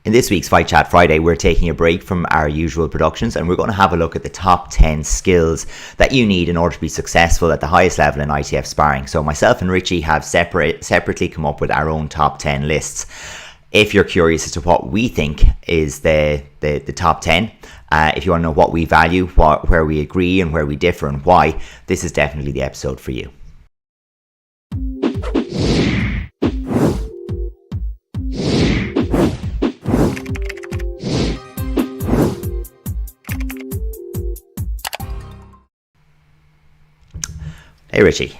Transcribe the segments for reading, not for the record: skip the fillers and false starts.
In this week's Fight Chat Friday, we're taking a break from our usual productions and we're going to have a look at the top 10 skills that you need in order to be successful at the highest level in ITF sparring. So myself and Richie have separately come up with our own top 10 lists. If you're curious as to what we think is the top 10, if you want to know what we value, where we agree and where we differ and why, this is definitely the episode for you. Hey Richie.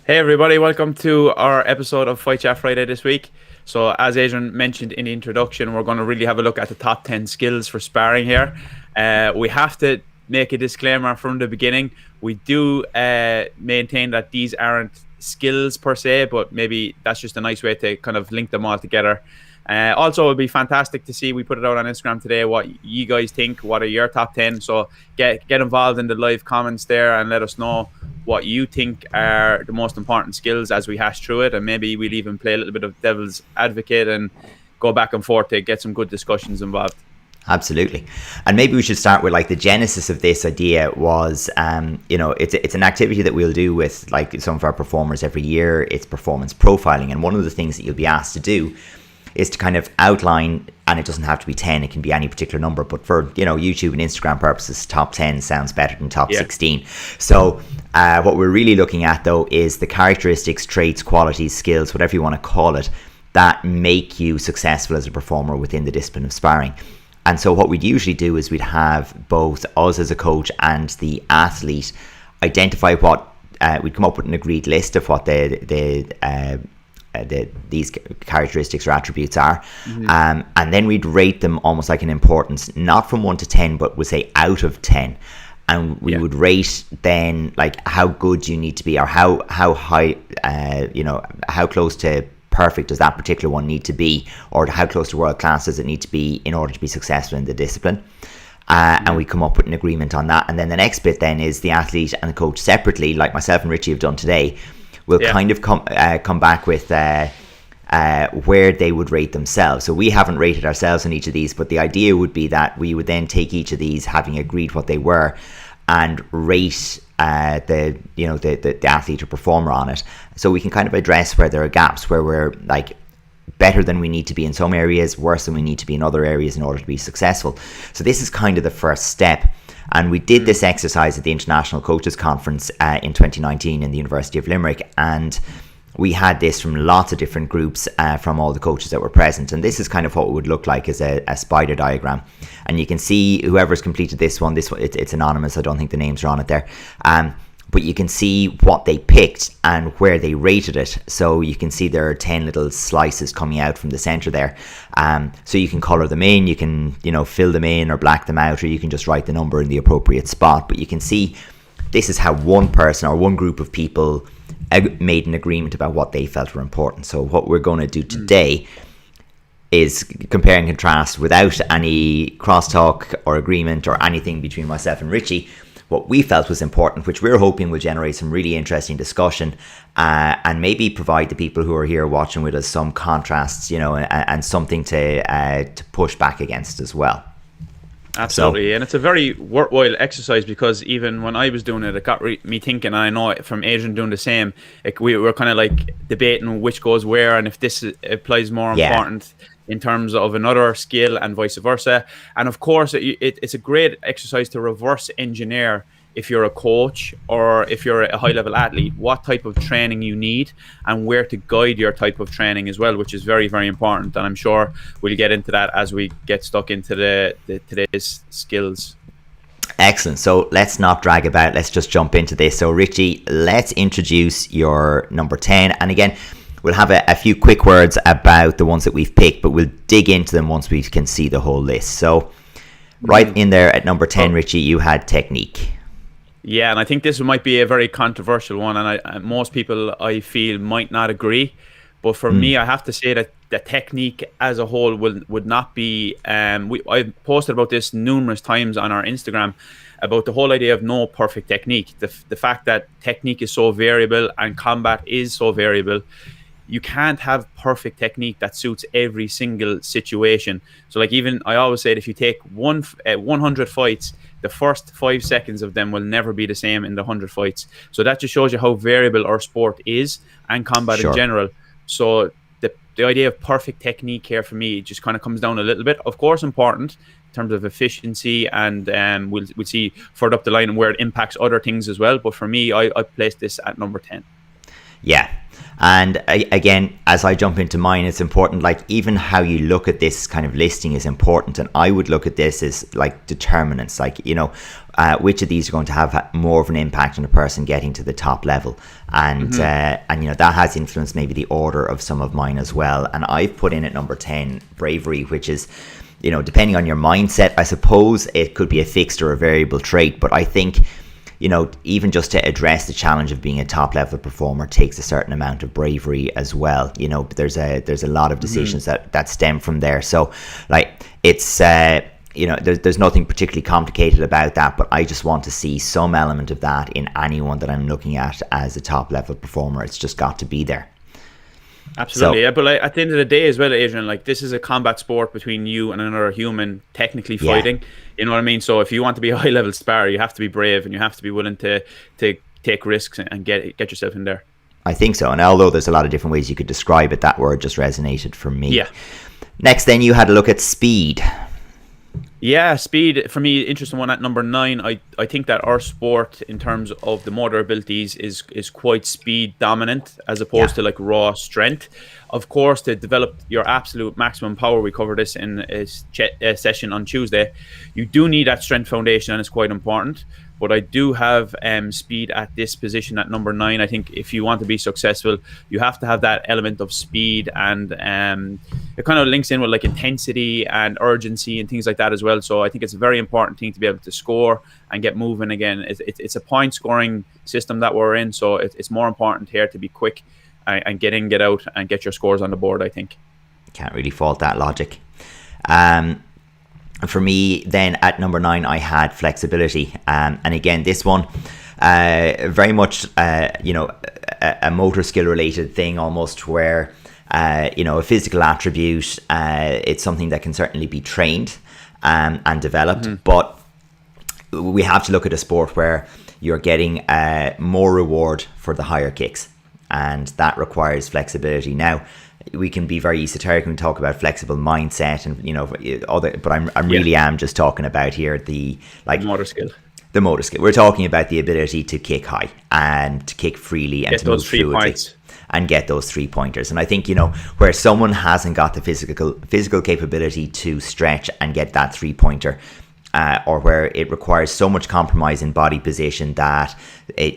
Hey everybody, welcome to our episode of Fight Chat Friday this week. So as Adrian mentioned in the introduction, we're going to really have a look at the top 10 skills for sparring here. We have to make a disclaimer from the beginning. We do maintain that these aren't skills per se, but maybe that's just a nice way to kind of link them all together. Also, it would be fantastic to see, we put it out on Instagram today, what you guys think, what are your top 10. So get involved in the live comments there and let us know what you think are the most important skills as we hash through it. And maybe we'll even play a little bit of devil's advocate and go back and forth to get some good discussions involved. Absolutely. And maybe we should start with like the genesis of this idea was, it's an activity that we'll do with like some of our performers every year. It's performance profiling. And one of the things that you'll be asked to do is to kind of outline, and it doesn't have to be 10, it can be any particular number, but for YouTube and Instagram purposes, top 10 sounds better than top 16. So what we're really looking at though is the characteristics, traits, qualities, skills, whatever you want to call it, that make you successful as a performer within the discipline of sparring. And so what we'd usually do is we'd have both us as a coach and the athlete identify what we'd come up with an agreed list of what these characteristics or attributes are, and then we'd rate them almost like an importance, not from 1 to 10, but we'd say out of 10, and we would rate then like how good you need to be, or how high, how close to perfect does that particular one need to be, or how close to world class does it need to be in order to be successful in the discipline. And we come up with an agreement on that, and then the next bit then is the athlete and the coach separately, like myself and Richie have done today. We'll kind of come back with where they would rate themselves. So we haven't rated ourselves on each of these, but the idea would be that we would then take each of these, having agreed what they were, and rate the athlete or performer on it. So we can kind of address where there are gaps, where we're like better than we need to be in some areas, worse than we need to be in other areas in order to be successful. So this is kind of the first step. And we did this exercise at the International Coaches Conference in 2019 in the University of Limerick. And we had this from lots of different groups from all the coaches that were present. And this is kind of what it would look like as a spider diagram. And you can see whoever's completed this one, it's anonymous. I don't think the names are on it there. But you can see what they picked and where they rated it. So you can see there are 10 little slices coming out from the center there. So you can color them in, you can, fill them in or black them out, or you can just write the number in the appropriate spot. But you can see this is how one person or one group of people made an agreement about what they felt were important. So what we're going to do today is compare and contrast without any crosstalk or agreement or anything between myself and Richie, what we felt was important, which we're hoping will generate some really interesting discussion and maybe provide the people who are here watching with us some contrasts, and something to push back against as well. Absolutely. And it's a very worthwhile exercise, because even when I was doing it got me thinking, and I know from Adrian doing the same, we were kind of like debating which goes where and if this applies more important in terms of another skill and vice versa. And of course, it's a great exercise to reverse engineer, if you're a coach or if you're a high-level athlete, what type of training you need and where to guide your type of training as well, which is very, very important. And I'm sure we'll get into that as we get stuck into today's skills. Excellent. So let's not drag about. Let's just jump into this. So Richie, let's introduce your number 10. And again, we'll have a few quick words about the ones that we've picked, but we'll dig into them once we can see the whole list. So right in there at number 10, Richie, you had technique. Yeah, and I think this might be a very controversial one, and most people, I feel, might not agree. But for me, I have to say that the technique as a whole would not be... I've posted about this numerous times on our Instagram, about the whole idea of no perfect technique. The fact that technique is so variable and combat is so variable. you can't have perfect technique that suits every single situation. So like, even I always say that if you take 100 fights, the first 5 seconds of them will never be the same in the 100 fights. So that just shows you how variable our sport is, and combat in general. So the idea of perfect technique here for me just kind of comes down a little bit. Of course, important in terms of efficiency, and we'll see further up the line where it impacts other things as well. But for me, I place this at number 10. Yeah. And again, as I jump into mine, it's important, like, even how you look at this kind of listing is important. And I would look at this as like determinants, like, you know, which of these are going to have more of an impact on a person getting to the top level. And, and, you know, that has influenced maybe the order of some of mine as well. And I've put in at number 10, bravery, which is, you know, depending on your mindset, I suppose it could be a fixed or a variable trait. But I think, you know, even just to address the challenge of being a top level performer takes a certain amount of bravery as well. You know, there's a lot of decisions that stem from there. So like, it's, you know, there's nothing particularly complicated about that, but I just want to see some element of that in anyone that I'm looking at as a top level performer. It's just got to be there. Absolutely. Yeah, but like, at the end of the day as well, Adrian, like, this is a combat sport between you and another human technically fighting. You know what I mean? So if you want to be a high level sparrer, you have to be brave, and you have to be willing to take risks and get yourself in there. I think so. And although there's a lot of different ways you could describe it, that word just resonated for me. Yeah. Next, then, you had a look at speed. Yeah, speed for me, interesting one at number 9. I think that our sport, in terms of the motor abilities, is quite speed dominant as opposed to like raw strength. Of course, to develop your absolute maximum power, we cover this in a session on Tuesday, you do need that strength foundation, and it's quite important. But I do have speed at this position at number 9. I think if you want to be successful, you have to have that element of speed, and it kind of links in with like intensity and urgency and things like that as well. So I think it's a very important thing to be able to score and get moving again. It's a point scoring system that we're in, so it's more important here to be quick and get in, get out, and get your scores on the board, I think. Can't really fault that logic. For me, then, at number 9, I had flexibility. And again, this one, very much, you know, a motor skill related thing almost, where, you know, a physical attribute, it's something that can certainly be trained and developed. But we have to look at a sport where you're getting more reward for the higher kicks, and that requires flexibility. Now, we can be very esoteric when we talk about flexible mindset and, you know, other, but I really am just talking about here the motor skill. The motor skill. We're talking about the ability to kick high and to kick freely and get to those move 3 fluidly points and get those 3 pointers. And I think, you know, where someone hasn't got the physical capability to stretch and get that 3-pointer, or where it requires so much compromise in body position that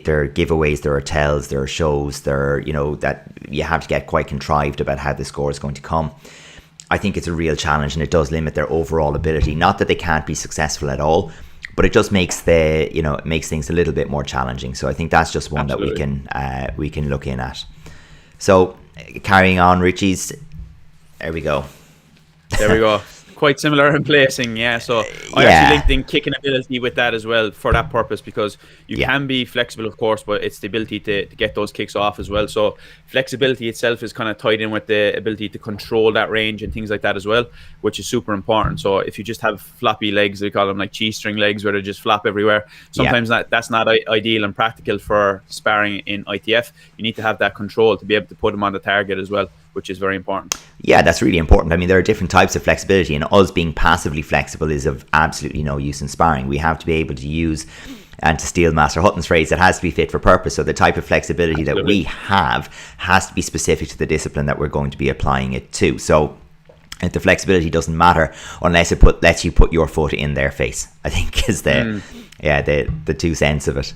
there are giveaways, there are tells, there are shows, there are, you know, that you have to get quite contrived about how the score is going to come. I think it's a real challenge, and it does limit their overall ability. Not that they can't be successful at all, but it just makes it makes things a little bit more challenging. So I think that's just one that we can look in at. So carrying on, Richie's, there we go. Quite similar in placing, so I actually linked in kicking ability with that as well for that purpose, because you can be flexible, of course, but it's the ability to get those kicks off as well. So flexibility itself is kind of tied in with the ability to control that range and things like that as well, which is super important. So if you just have floppy legs, they call them like cheese string legs, where they just flap everywhere, sometimes that's not ideal and practical for sparring in ITF. You need to have that control to be able to put them on the target as well, which is very important. Yeah, that's really important. I mean, there are different types of flexibility, and us being passively flexible is of absolutely no use in sparring. We have to be able to use, and to steal Master Hutton's phrase, it has to be fit for purpose. So the type of flexibility that we have has to be specific to the discipline that we're going to be applying it to. So the flexibility doesn't matter unless it lets you put your foot in their face, I think is the 2 cents of it.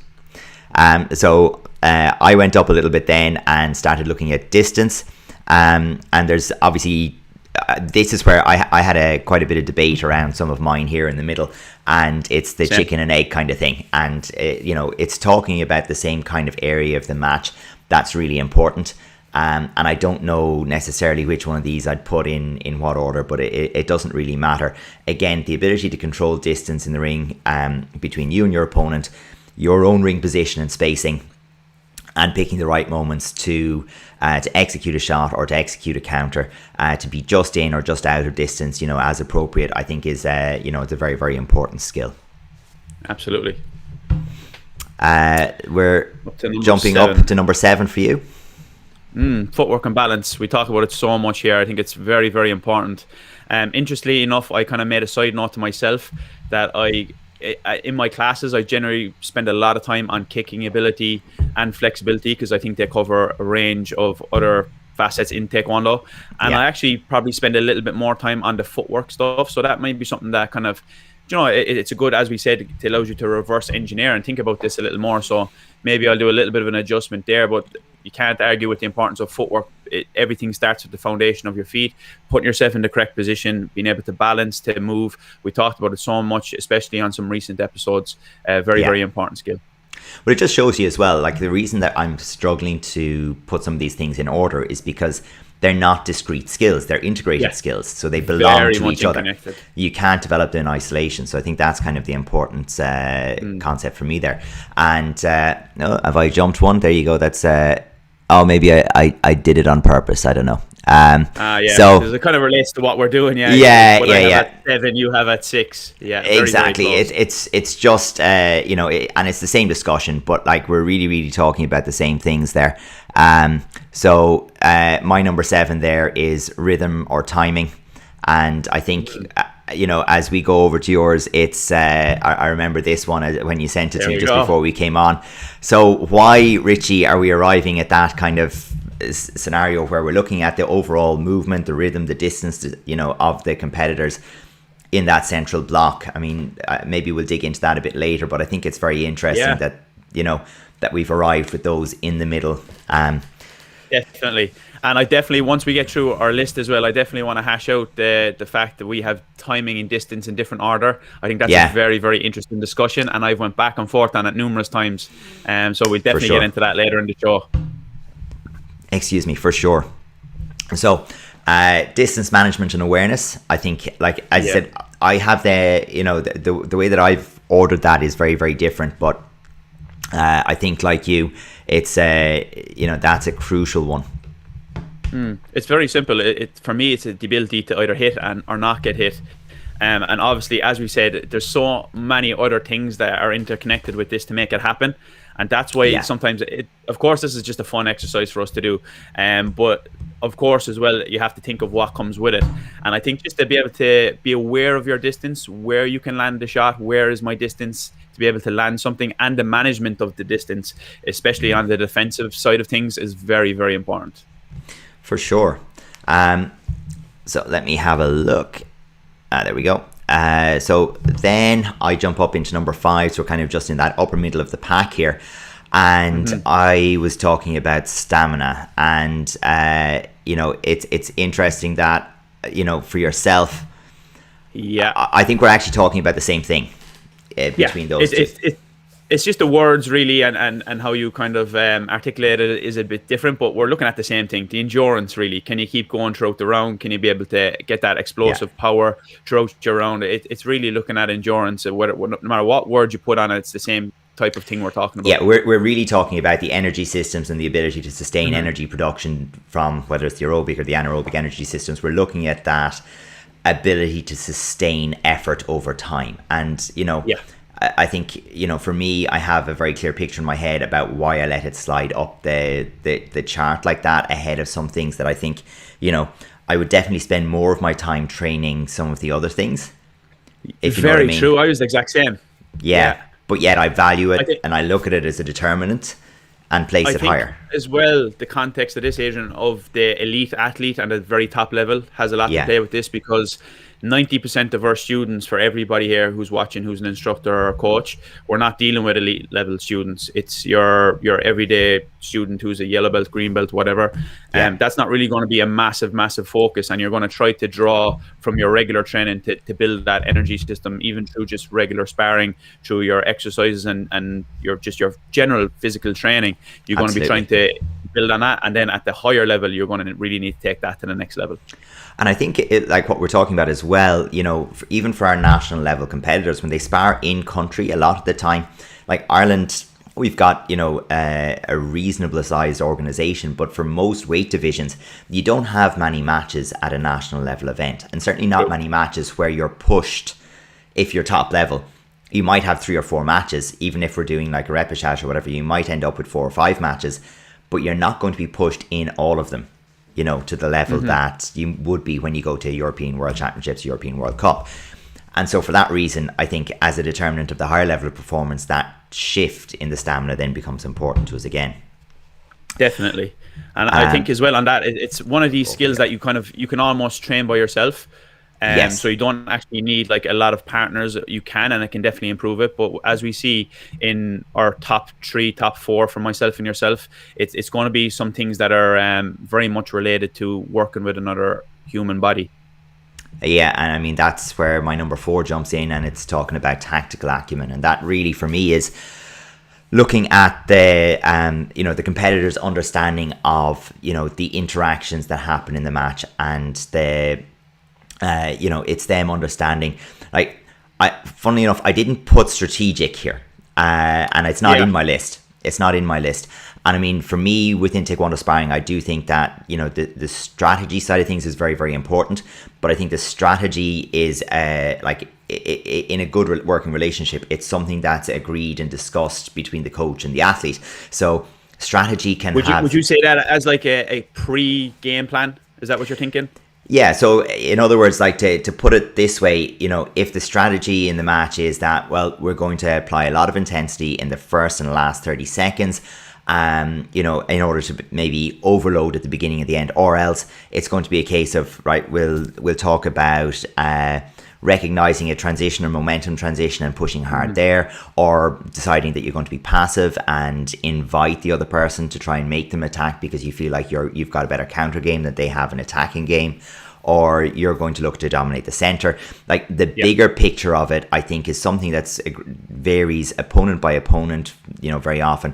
So I went up a little bit then and started looking at distance. And there's obviously, this is where I had quite a bit of debate around some of mine here in the middle, and it's the chicken and egg kind of thing. And, it's talking about the same kind of area of the match. That's really important. And I don't know necessarily which one of these I'd put in what order, but it doesn't really matter. Again, the ability to control distance in the ring between you and your opponent, your own ring position and spacing, and picking the right moments to execute a shot or to execute a counter, to be just in or just out of distance, as appropriate, I think is, it's a very, very important skill. Absolutely. We're jumping up to number 7 for you. Footwork and balance. We talk about it so much here. I think it's very, very important. Interestingly enough, I kind of made a side note to myself that in my classes, I generally spend a lot of time on kicking ability and flexibility, because I think they cover a range of other facets in Taekwondo. And I actually probably spend a little bit more time on the footwork stuff. So that might be something that kind of, it's a good, as we said, it allows you to reverse engineer and think about this a little more. So maybe I'll do a little bit of an adjustment there, but you can't argue with the importance of footwork. Everything starts with the foundation of your feet, putting yourself in the correct position, being able to balance, to move. We talked about it so much, especially on some recent episodes. Very, very important skill. But it just shows you as well, like the reason that I'm struggling to put some of these things in order is because they're not discrete skills, they're integrated skills. So they belong to each other. You can't develop them in isolation. So I think that's kind of the important concept for me there. And have I jumped one? There you go. That's maybe I did it on purpose. I don't know. So because it kind of relates to what we're doing. Yeah. At 7, you have at 6. Yeah, exactly. Very, very it's just and it's the same discussion, but like we're really, really talking about the same things there. So my number 7 there is rhythm or timing, and I think as we go over to yours, it's I remember this one when you sent it to me just before we came on. So why, Richie, are we arriving at that kind of scenario where we're looking at the overall movement, the rhythm, the distance, of the competitors in that central block? I mean, maybe we'll dig into that a bit later, but I think it's very interesting that that we've arrived with those in the middle. Definitely. And I definitely, once we get through our list as well, I definitely want to hash out the fact that we have timing and distance in different order. I think that's a very, very interesting discussion, and I've went back and forth on it numerous times. So we'll definitely get into that later in the show. Excuse me, for sure. So distance management and awareness, I think, like as I said, I have the way that I've ordered that is very, very different, but I think like you, it's that's a crucial one. It's very simple. For me, it's the ability to either hit or not get hit. And obviously, as we said, there's so many other things that are interconnected with this to make it happen. And that's why sometimes, of course, this is just a fun exercise for us to do. But of course, as well, you have to think of what comes with it. And I think just to be able to be aware of your distance, where you can land the shot, where is my distance to be able to land something, and the management of the distance, especially on the defensive side of things, is very, very important. For sure. So let me have a look. There we go. So then I jump up into number 5, so we're kind of just in that upper middle of the pack here. And I was talking about stamina, and it's interesting that for yourself, I think we're actually talking about the same thing between those two. It's just the words really, and how you kind of articulate it is a bit different, but we're looking at the same thing. The endurance, really. Can you keep going throughout the round? Can you be able to get that explosive power throughout your round? It's really looking at endurance. No matter what word you put on it, it's the same type of thing we're talking about. Yeah, we're really talking about the energy systems and the ability to sustain energy production from whether it's the aerobic or the anaerobic energy systems. We're looking at that ability to sustain effort over time. And, I think, for me, I have a very clear picture in my head about why I let it slide up the chart like that ahead of some things that I think, I would definitely spend more of my time training some of the other things. If you know what I mean. Very true. I was the exact same. Yeah. But yet I value it and I look at it as a determinant and place it higher. As well, the context of this, Adrian, of the elite athlete and the very top level has a lot to play with this, because 90% of our students, for everybody here who's watching, who's an instructor or a coach, we're not dealing with elite level students. It's your everyday student who's a yellow belt, green belt, whatever. And that's not really going to be a massive focus. And you're going to try to draw from your regular training to build that energy system, even through just regular sparring, through your exercises and your general physical training. You're going to be trying to build on that. And then at the higher level, you're going to really need to take that to the next level. And I think like what we're talking about as well, even for our national level competitors, when they spar in country, a lot of the time, like Ireland we've got, a reasonable sized organization, but for most weight divisions, you don't have many matches at a national level event, and certainly not many matches where you're pushed. If you're top level, you might have 3 or 4 matches. Even if we're doing like a repechage or whatever, you might end up with 4 or 5 matches, but you're not going to be pushed in all of them, to the level that you would be when you go to European World Championships, European World Cup. And so for that reason, I think as a determinant of the higher level of performance, that shift in the stamina then becomes important to us again. Definitely. And I think as well on that, it's one of these skills that you can almost train by yourself. Yes. So you don't actually need like a lot of partners. You can, and it can definitely improve it. But as we see in our top 3, top 4 for myself and yourself, it's going to be some things that are very much related to working with another human body. Yeah, and I mean, that's where my number 4 jumps in, and it's talking about tactical acumen. And that really, for me, is looking at the, the competitor's understanding of, the interactions that happen in the match, and the, it's them understanding. Like, funnily enough, I didn't put strategic here, and it's not in my list. It's not in my list. And I mean, for me, within Taekwondo sparring, I do think that, the strategy side of things is very, very important. But I think the strategy is, in a good working relationship, it's something that's agreed and discussed between the coach and the athlete. So strategy can Would you say that as like a pre-game plan? Is that what you're thinking? Yeah, so in other words, like to put it this way, if the strategy in the match is that, well, we're going to apply a lot of intensity in the first and last 30 seconds, in order to maybe overload at the beginning and the end, or else it's going to be a case of, right, we'll talk about recognizing a transition or momentum transition and pushing hard there, or deciding that you're going to be passive and invite the other person to try and make them attack because you feel like you've got a better counter game than they have an attacking game, or you're going to look to dominate the center. Like the bigger picture of it, I think, is something that's varies opponent by opponent, very often.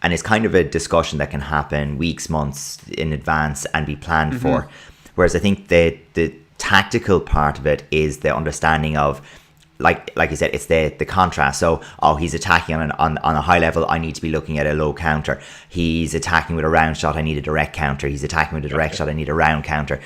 And it's kind of a discussion that can happen weeks, months in advance and be planned for. Whereas I think the tactical part of it is the understanding of, like you said, it's the contrast. So, he's attacking on a high level, I need to be looking at a low counter. He's attacking with a round shot, I need a direct counter. He's attacking with a direct shot, I need a round counter.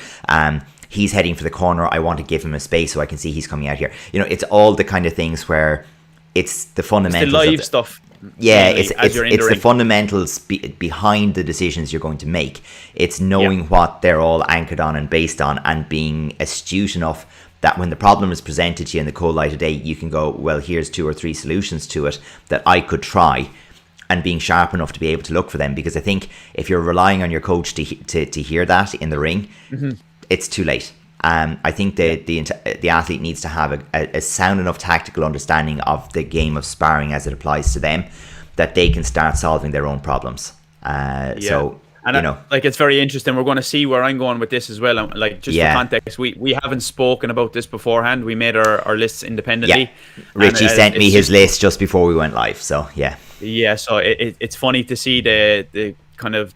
He's heading for the corner, I want to give him a space so I can see he's coming out here. It's all the kind of things where it's the fundamentals. It's the live stuff. Yeah, it's the fundamentals behind the decisions you're going to make. It's knowing what they're all anchored on and based on, and being astute enough that when the problem is presented to you in the cold light of day, you can go, well, here's 2 or 3 solutions to it that I could try, and being sharp enough to be able to look for them. Because I think if you're relying on your coach to hear that in the ring, it's too late. I think the athlete needs to have a sound enough tactical understanding of the game of sparring as it applies to them, that they can start solving their own problems. So, it's very interesting. We're going to see where I'm going with this as well. Like, just for context, we haven't spoken about this beforehand. We made our lists independently. Yeah. Richie sent me his list just before we went live. So, yeah. Yeah, so it's funny to see the kind of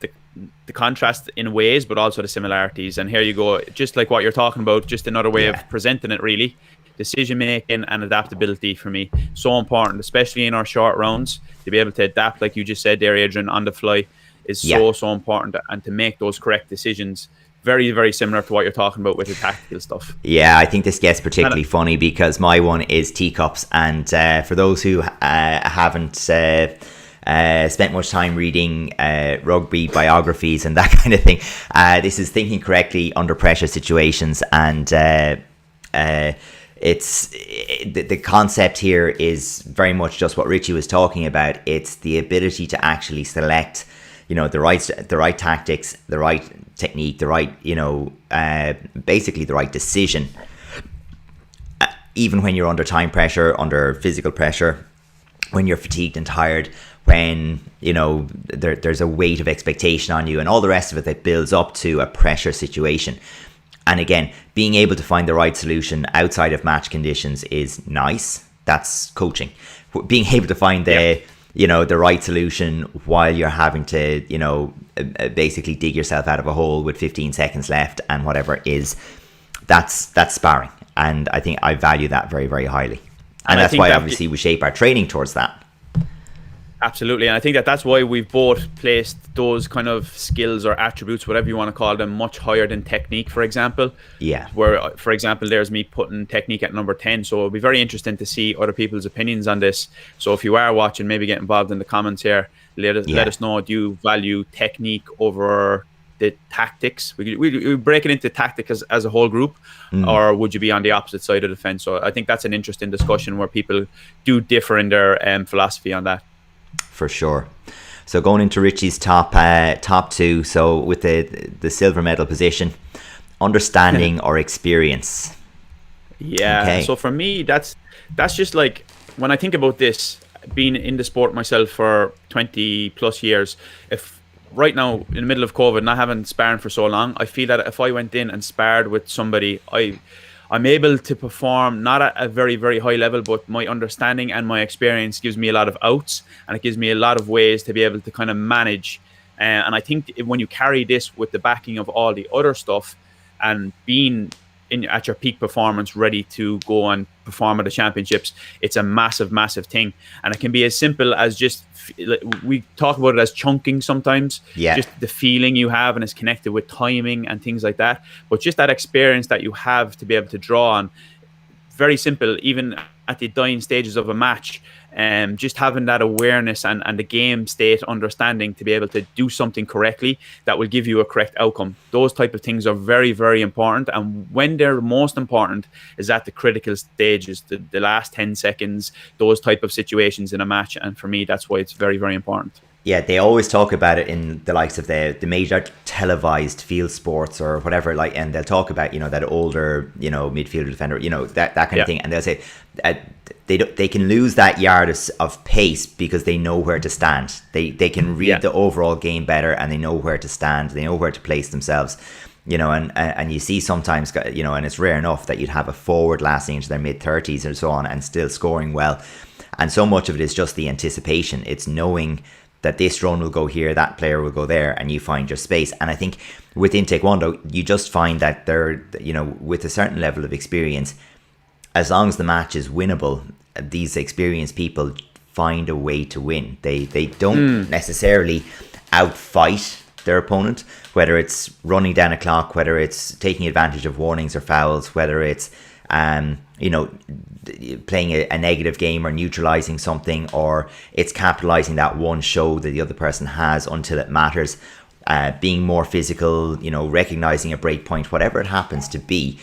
the contrast in ways, but also the similarities. And here you go, just like what you're talking about, just another way of presenting it, really. Decision making and adaptability for me, so important, especially in our short rounds, to be able to adapt, like you just said there, Adrian, on the fly is so important, and to make those correct decisions. Very, very similar to what you're talking about with the tactical stuff. Yeah, I think this gets particularly funny because my one is teacups, and for those who haven't spent much time reading rugby biographies and that kind of thing, this is thinking correctly under pressure situations, and the concept here is very much just what Richie was talking about. It's the ability to actually select, the right tactics, the right technique, the right, basically the right decision, even when you're under time pressure, under physical pressure, when you're fatigued and tired, when there's a weight of expectation on you, and all the rest of it that builds up to a pressure situation. And again, being able to find the right solution outside of match conditions is nice. That's coaching. Being able to find the right solution while you're having to basically dig yourself out of a hole with 15 seconds left and whatever, that's sparring. And I think I value that very, very highly. And that's why obviously we shape our training towards that. Absolutely, and I think that that's why we've both placed those kind of skills or attributes, whatever you want to call them, much higher than technique, for example. Yeah. Where, for example, there's me putting technique at number 10. So it'll be very interesting to see other people's opinions on this. So if you are watching, maybe get involved in the comments here. Let us know, do you value technique over the tactics? We break it into tactics as a whole group, or would you be on the opposite side of the fence? So I think that's an interesting discussion where people do differ in their philosophy on that. For sure. So going into Richie's top two, so with the silver medal position, understanding or experience. Yeah. Okay. So for me, that's just like, when I think about this, being in the sport myself for 20 plus years, if right now in the middle of COVID, not having sparring for so long, I feel that if I went in and sparred with somebody, I'm able to perform not at a very, very high level, but my understanding and my experience gives me a lot of outs, and it gives me a lot of ways to be able to kind of manage. And I think when you carry this with the backing of all the other stuff and being at your peak performance, ready to go and perform at the championships, it's a massive, massive thing. And it can be as simple as just, we talk about it as chunking sometimes, just the feeling you have, and it's connected with timing and things like that. But just that experience that you have to be able to draw on, very simple, even at the dying stages of a match, just having that awareness and the game state understanding to be able to do something correctly that will give you a correct outcome. Those type of things are very, very important. And when they're most important is at the critical stages, the last 10 seconds, those type of situations in a match. And for me, that's why it's very, very important. Yeah, they always talk about it in the likes of the major televised field sports or whatever, like, and they'll talk about, that older, midfielder, defender, that kind of thing. And they'll say they can lose that yard of pace because they know where to stand. They can read the overall game better, and they know where to stand. They know where to place themselves. And you see sometimes, and it's rare enough that you'd have a forward lasting into their mid-30s and so on and still scoring well. And so much of it is just the anticipation. It's knowing that this run will go here, that player will go there, and you find your space. And I think within Taekwondo, you just find that they're, with a certain level of experience, as long as the match is winnable, these experienced people find a way to win. They don't necessarily outfight their opponent, whether it's running down a clock, whether it's taking advantage of warnings or fouls, whether it's playing a negative game or neutralizing something, or it's capitalizing that one show that the other person has until it matters, being more physical, recognizing a break point, whatever it happens to be,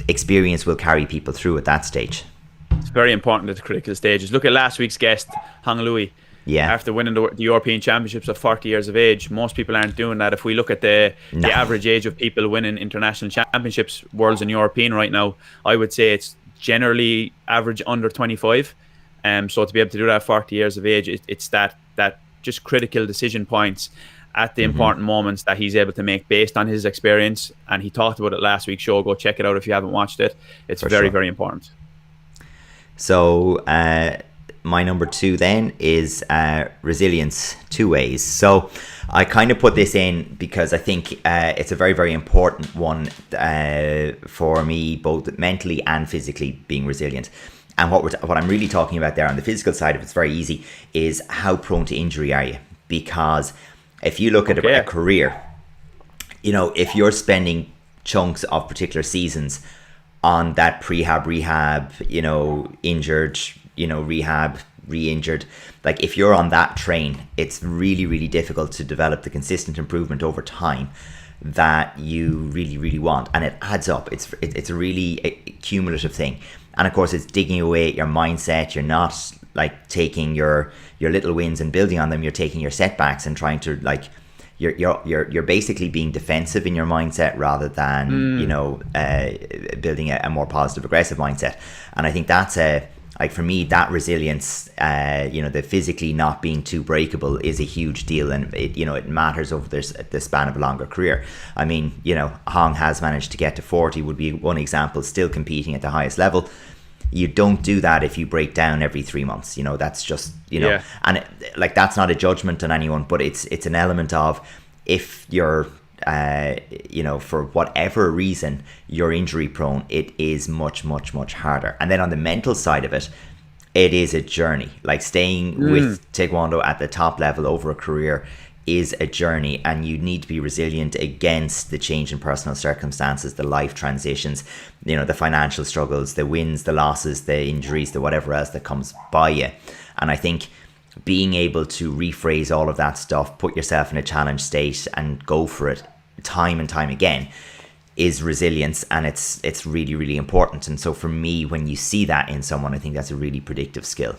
experience will carry people through at that stage. It's very important at the critical stages. Look at last week's guest, Hong Louis. Yeah. After winning the European Championships at 40 years of age, most people aren't doing that. If we look at the average age of people winning international championships, worlds and European right now, I would say it's generally average under 25. So to be able to do that at 40 years of age, it's that just critical decision points at the important moments that he's able to make based on his experience. And he talked about it last week's show. Go check it out if you haven't watched it. It's very, very important. So my number 2 then is resilience, 2 ways. So I kind of put this in because I think it's a very, very important one for me, both mentally and physically, being resilient. And what I'm really talking about there on the physical side of it's very easy is how prone to injury are you? Because if you look at a career, if you're spending chunks of particular seasons on that rehab, injured, rehab, re-injured, like if you're on that train, it's really, really difficult to develop the consistent improvement over time that you really, really want. And it adds up. It's a really cumulative thing. And of course, it's digging away at your mindset. You're not like taking your little wins and building on them. You're taking your setbacks and trying to you're basically being defensive in your mindset rather than building a more positive, aggressive mindset. And I think that's for me, that resilience, the physically not being too breakable is a huge deal, and it matters over the span of a longer career. I mean, Hong has managed to get to 40, would be one example, still competing at the highest level. You don't do that if you break down every 3 months. That's just, and that's not a judgment on anyone, but it's an element of, if you're, for whatever reason, you're injury prone, it is much, much, much harder. And then on the mental side of it, it is a journey. Like staying with Taekwondo at the top level over a career is a journey, and you need to be resilient against the change in personal circumstances, the life transitions, you know, the financial struggles, the wins, the losses, the injuries, the whatever else that comes by you. And I think being able to rephrase all of that stuff, put yourself in a challenge state and go for it time and time again is resilience, and it's really, really important. And so for me, when you see that in someone, I think that's a really predictive skill.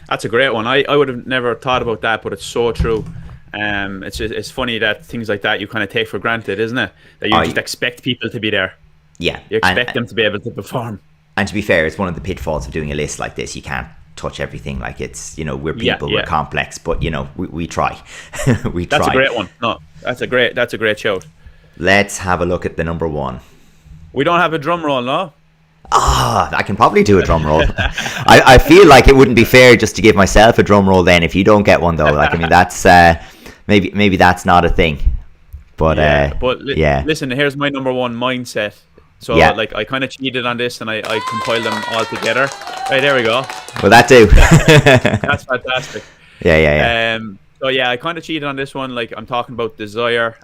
That's a great one. I would have never thought about that, but it's so true. It's funny that things like that you kind of take for granted, isn't it? That you just expect people to be there. Yeah. You expect them to be able to perform. And to be fair, it's one of the pitfalls of doing a list like this. You can't touch everything. Like, it's, you know, we're people, we're complex, but you know, we try. We try. That's a great one. No, that's a great shout. Let's have a look at the number one. We don't have a drum roll, no? I can probably do a drum roll. I feel like it wouldn't be fair just to give myself a drum roll then if you don't get one though. Like, I mean, that's maybe that's not a thing. But listen, here's my number one mindset. So like, I kind of cheated on this and I compiled them all together. Right, there we go. Will that do? That's fantastic. Yeah. So yeah, I kind of cheated on this one. Like, I'm talking about desire,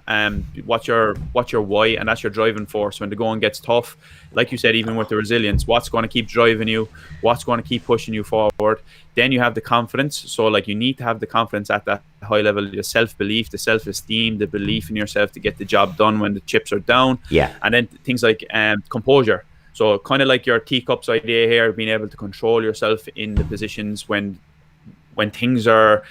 what's your why, and that's your driving force when the going gets tough. Like you said, even with the resilience, what's going to keep driving you, what's going to keep pushing you forward. Then you have the confidence. So like, you need to have the confidence at that high level, the self-belief, the self-esteem, the belief in yourself to get the job done when the chips are down. Yeah. And then things like composure. So kind of like your teacups idea here, being able to control yourself in the positions when things are,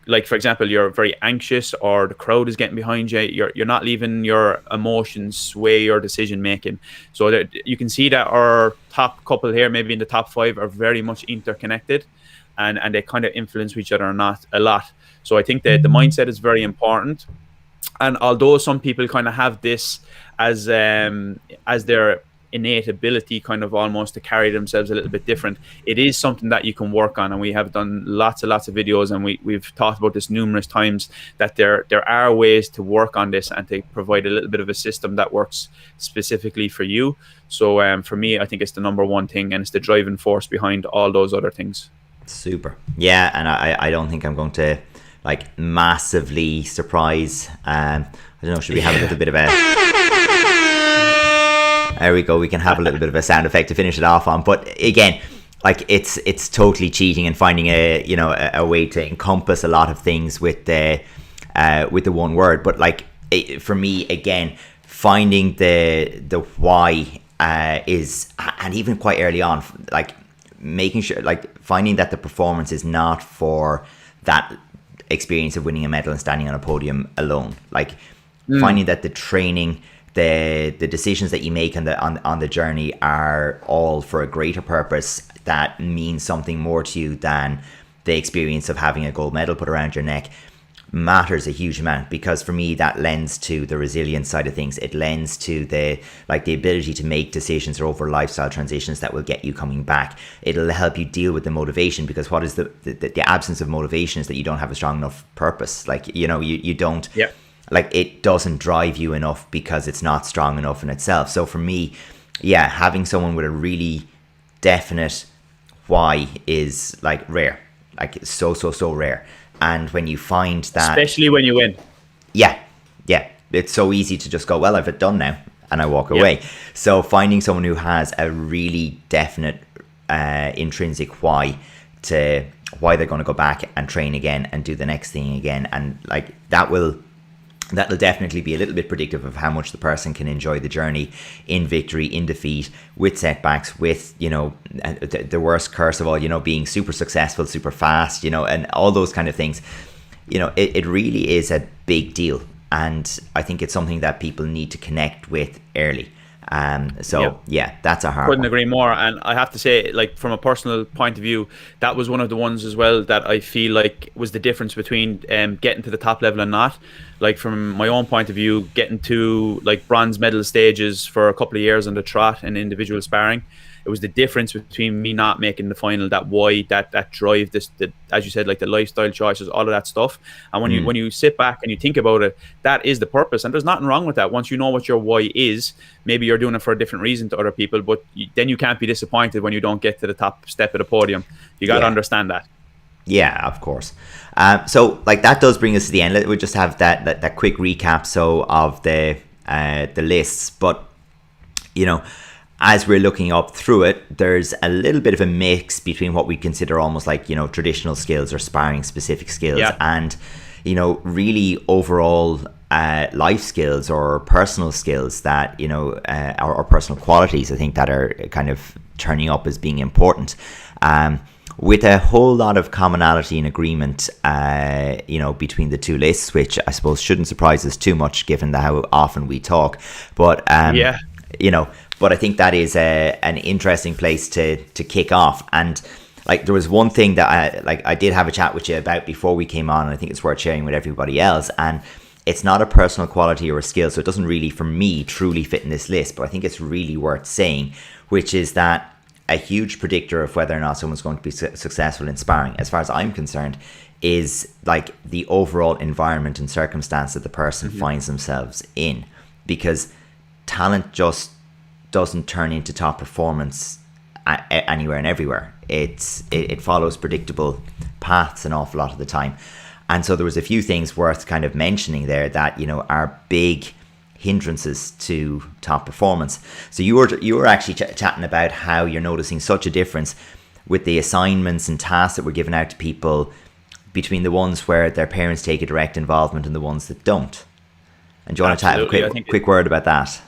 like, for example, you're very anxious or the crowd is getting behind you, you're not leaving your emotions sway your decision making. So that you can see that our top couple here, maybe in the top 5, are very much interconnected, and they kind of influence each other a lot. So I think that the mindset is very important. And although some people kind of have this as their innate ability, kind of almost to carry themselves a little bit different, it is something that you can work on. And we have done lots of videos, and we've talked about this numerous times, that there are ways to work on this and to provide a little bit of a system that works specifically for you. So for me, I think it's the number one thing, and it's the driving force behind all those other things. Super. Yeah. And I don't think I'm going to like massively surprise. I don't know, should we have a little bit of a... There we go. We can have a little bit of a sound effect to finish it off on. But again, like, it's totally cheating and finding a way to encompass a lot of things with the one word. But like, for me, again, finding the why is, and even quite early on, like making sure, like finding that the performance is not for that experience of winning a medal and standing on a podium alone. Like finding that the training, the decisions that you make on the journey are all for a greater purpose that means something more to you than the experience of having a gold medal put around your neck, matters a huge amount. Because for me, that lends to the resilience side of things. It lends to the ability to make decisions or over lifestyle transitions that will get you coming back. It'll help you deal with the motivation, because what is the absence of motivation is that you don't have a strong enough purpose. Like, you know, you don't... Yeah. Like, it doesn't drive you enough because it's not strong enough in itself. So for me, yeah, having someone with a really definite why is like rare. Like, it's so rare. And when you find that, especially when you win, yeah, it's so easy to just go, well, I've it done now, and I walk away. So finding someone who has a really definite intrinsic why they're going to go back and train again and do the next thing again, and like that'll definitely be a little bit predictive of how much the person can enjoy the journey, in victory, in defeat, with setbacks, with, you know, the worst curse of all, you know, being super successful, super fast, you know, and all those kind of things. You know, it really is a big deal. And I think it's something that people need to connect with early. Yeah, that's a hard one. Couldn't agree more. And I have to say, like, from a personal point of view, that was one of the ones as well that I feel like was the difference between getting to the top level and not. like from my own point of view, getting to like bronze medal stages for a couple of years on the trot and individual sparring. It was the difference between me not making the final, that why, that drive, as you said, like the lifestyle choices, all of that stuff. And when you sit back and you think about it, that is the purpose, and there's nothing wrong with that. Once you know what your why is, maybe you're doing it for a different reason to other people, but then you can't be disappointed when you don't get to the top step of the podium. You got to understand that. Yeah, of course. So like that does bring us to the end. We'll just have that quick recap of the lists, but as we're looking up through it, there's a little bit of a mix between what we consider almost like, traditional skills or sparring specific skills and, really overall life skills or personal skills that, or personal qualities, I think, that are kind of turning up as being important. With a whole lot of commonality and agreement, between the two lists, which I suppose shouldn't surprise us too much given how often we talk. But, but I think that is an interesting place to kick off. And like there was one thing that I did have a chat with you about before we came on, and I think it's worth sharing with everybody else. And it's not a personal quality or a skill, so it doesn't really, for me, truly fit in this list. But I think it's really worth saying, which is that a huge predictor of whether or not someone's going to be successful in sparring, as far as I'm concerned, is like the overall environment and circumstance that the person finds themselves in. Because talent just doesn't turn into top performance anywhere and everywhere. It follows predictable paths an awful lot of the time. And so there was a few things worth kind of mentioning there that, are big hindrances to top performance. So you were actually chatting about how you're noticing such a difference with the assignments and tasks that were given out to people between the ones where their parents take a direct involvement and the ones that don't. And do you want to have a quick word about that?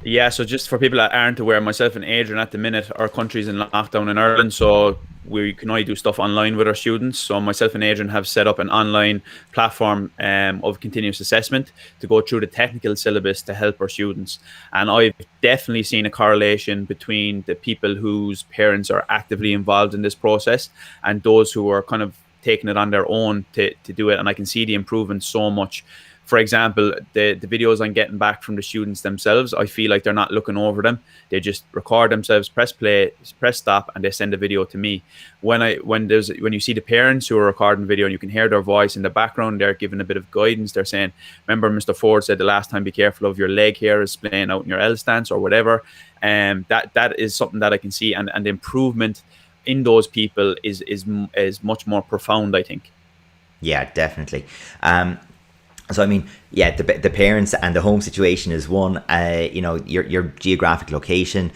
Yeah, so just for people that aren't aware, myself and Adrian at the minute, our country's in lockdown in Ireland, so we can only do stuff online with our students. So myself and Adrian have set up an online platform of continuous assessment to go through the technical syllabus to help our students. And I've definitely seen a correlation between the people whose parents are actively involved in this process and those who are kind of taking it on their own to do it. And I can see the improvement so much. For example, the videos I'm getting back from the students themselves, I feel like they're not looking over them. They just record themselves, press play, press stop, and they send the video to me. When you see the parents who are recording video and you can hear their voice in the background, they're giving a bit of guidance. They're saying, remember Mr. Forde said the last time, be careful of your leg here is playing out in your L stance or whatever. That is something that I can see, and the improvement in those people is much more profound, I think. Yeah, definitely. So I mean, yeah, the parents and the home situation is one. Your geographic location,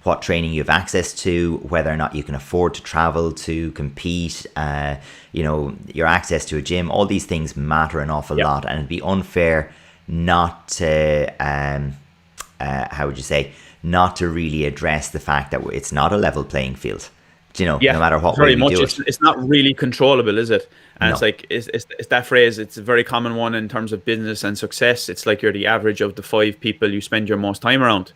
what training you have access to, whether or not you can afford to travel to compete, your access to a gym. All these things matter an awful lot, and it'd be unfair not to not to really address the fact that it's not a level playing field. No matter what way we do it. It's not really controllable, is it? And no. It's like it's that phrase. It's a very common one in terms of business and success. It's like you're the average of the 5 people you spend your most time around,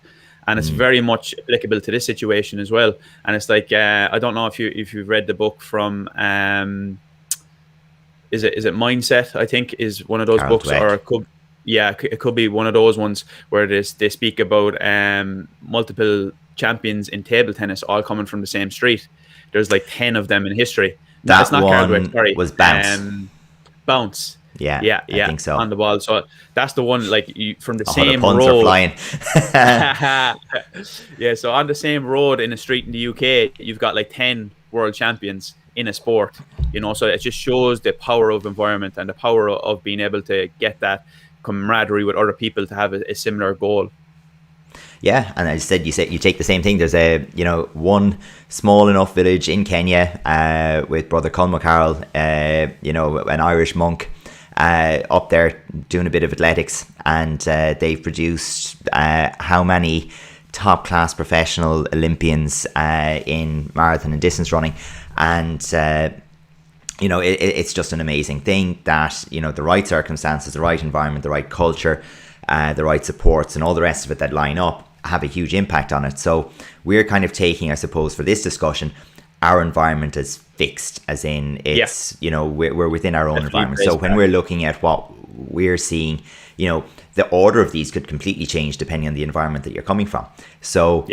and it's very much applicable to this situation as well. And it's like I don't know if you've read the book from is it Mindset? I think is one of those books, or it could be one of those ones where they speak about multiple champions in table tennis all coming from the same street. There's like 10 of them in history. That one was Bounce. Bounce. Yeah, I think so. On the ball. So that's the one, like from the same road. Are flying. Yeah, so on the same road in a street in the UK, you've got like 10 world champions in a sport. So it just shows the power of environment and the power of being able to get that camaraderie with other people to have a similar goal. Yeah, and as I said, you take the same thing. There's one small enough village in Kenya with Brother Colm Carroll, an Irish monk up there doing a bit of athletics, and they've produced how many top class professional Olympians in marathon and distance running, and it's just an amazing thing that the right circumstances, the right environment, the right culture, the right supports, and all the rest of it that line up have a huge impact on it. So we're kind of taking, I suppose, for this discussion, our environment as fixed, as in it's we're within our own environment. So when we're looking at what we're seeing, the order of these could completely change depending on the environment that you're coming from. So,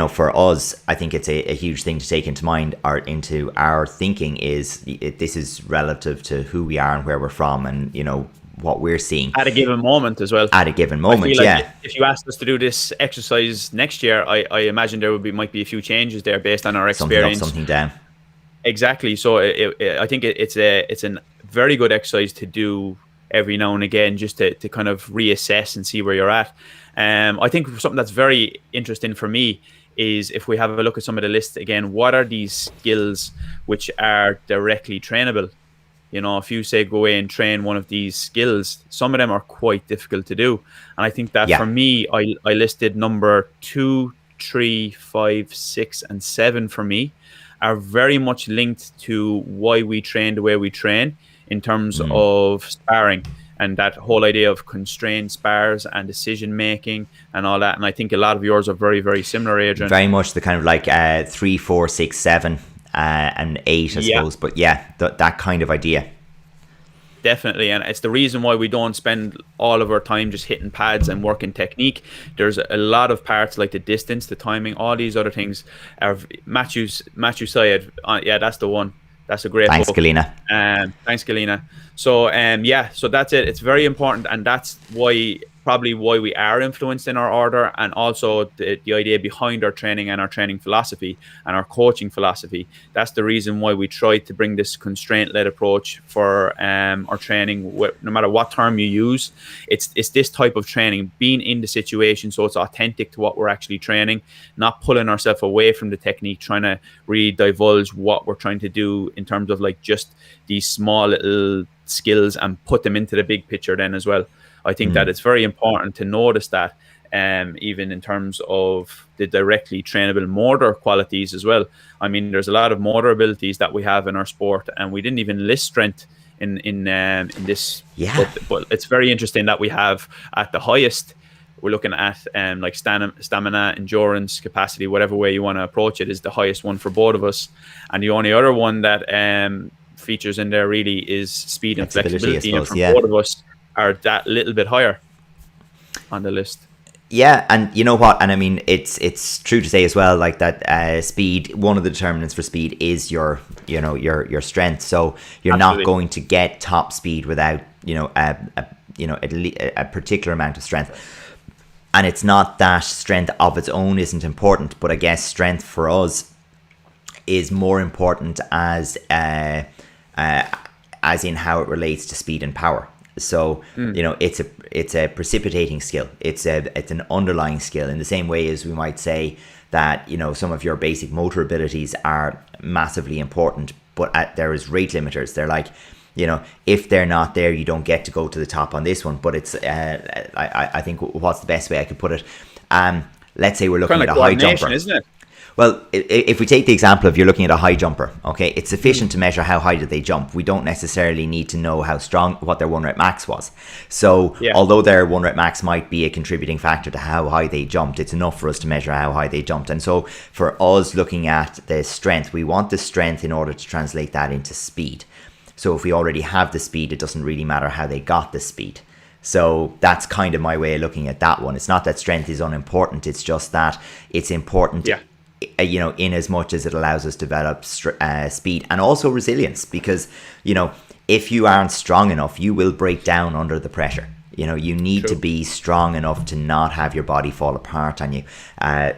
for us, I think it's a huge thing to take into mind or into our thinking is this is relative to who we are and where we're from and, what we're seeing. At a given moment as well. At a given moment, I feel like if you asked us to do this exercise next year, I imagine there might be a few changes there based on our experience. Something down. Exactly. So I think it's a very good exercise to do every now and again, just to kind of reassess and see where you're at. I think something that's very interesting for me is if we have a look at some of the lists again, what are these skills which are directly trainable? If you say go away and train one of these skills, some of them are quite difficult to do. And I think that for me, I listed number 2, 3, 5, 6, and 7 for me are very much linked to why we train the way we train in terms of sparring and that whole idea of constrained spars and decision making and all that. And I think a lot of yours are very, very similar, Adrian. Very much the kind of like 3, 4, 6, 7. And 8, I suppose, but that kind of idea. Definitely, and it's the reason why we don't spend all of our time just hitting pads and working technique. There's a lot of parts like the distance, the timing, all these other things. Matthew Syed, that's the one. That's a great Thanks, book. Galina. Thanks, Galina. So, so that's it. It's very important, and that's probably why we are influenced in our order, and also the idea behind our training and our training philosophy and our coaching philosophy. That's the reason why we try to bring this constraint-led approach for our training. No matter what term you use, it's this type of training, being in the situation so it's authentic to what we're actually training, not pulling ourselves away from the technique, trying to really divulge what we're trying to do in terms of like just these small little skills and put them into the big picture then as well. I think that it's very important to notice that even in terms of the directly trainable motor qualities as well. I mean, there's a lot of motor abilities that we have in our sport, and we didn't even list strength in this. Yeah. But it's very interesting that we have at the highest, we're looking at like stamina, endurance, capacity, whatever way you want to approach it, is the highest one for both of us. And the only other one that features in there really is speed and flexibility, and for both of us are that little bit higher on the list. Yeah, and you know what? And I mean, it's true to say as well, like that speed. One of the determinants for speed is your strength. So you're not going to get top speed without a particular amount of strength. And it's not that strength of its own isn't important, but I guess strength for us is more important as in how it relates to speed and power. So it's a precipitating skill. It's an underlying skill in the same way as we might say that some of your basic motor abilities are massively important, but there is rate limiters. They're like, if they're not there, you don't get to go to the top on this one. But it's I think what's the best way I could put it? Let's say we're looking at a high jumper, isn't it? Well, if we take the example of you're looking at a high jumper, okay, it's sufficient to measure how high did they jump. We don't necessarily need to know how strong, what their 1 rep max was. So although their 1 rep max might be a contributing factor to how high they jumped, it's enough for us to measure how high they jumped. And so for us looking at the strength, we want the strength in order to translate that into speed. So if we already have the speed, it doesn't really matter how they got the speed. So that's kind of my way of looking at that one. It's not that strength is unimportant. It's just that it's important in as much as it allows us to develop speed and also resilience, because if you aren't strong enough, you will break down under the pressure. You need to be strong enough to not have your body fall apart on you.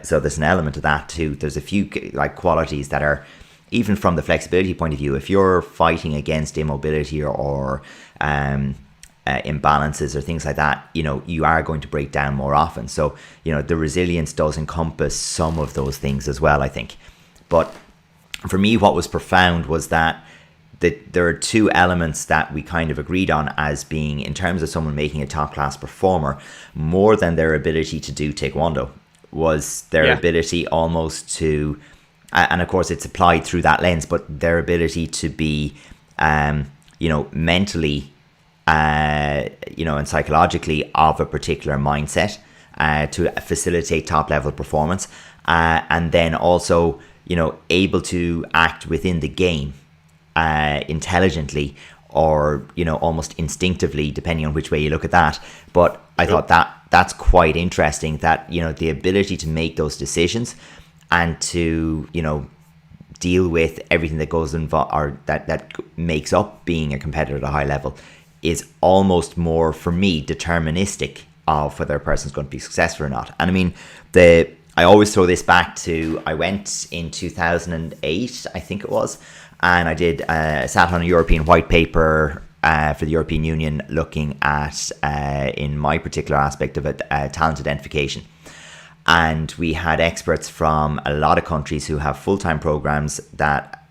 So there's an element of that too. There's a few like qualities that are, even from the flexibility point of view, if you're fighting against immobility or imbalances or things like that, you are going to break down more often. So the resilience does encompass some of those things as well, I think. But for me, what was profound was that there are two elements that we kind of agreed on as being, in terms of someone making a top class performer, more than their ability to do Taekwondo, was their ability almost to, and of course it's applied through that lens, but their ability to be mentally and psychologically of a particular mindset to facilitate top level performance, and then also able to act within the game intelligently, or almost instinctively, depending on which way you look at that. But I thought that's quite interesting, that the ability to make those decisions and to deal with everything that goes involved, or that makes up being a competitor at a high level, is almost more, for me, deterministic of whether a person's going to be successful or not. And I mean, I always throw this back to, I went in 2008, I think it was, and I did sat on a European white paper for the European Union, looking at, in my particular aspect of it, talent identification. And we had experts from a lot of countries who have full-time programs that,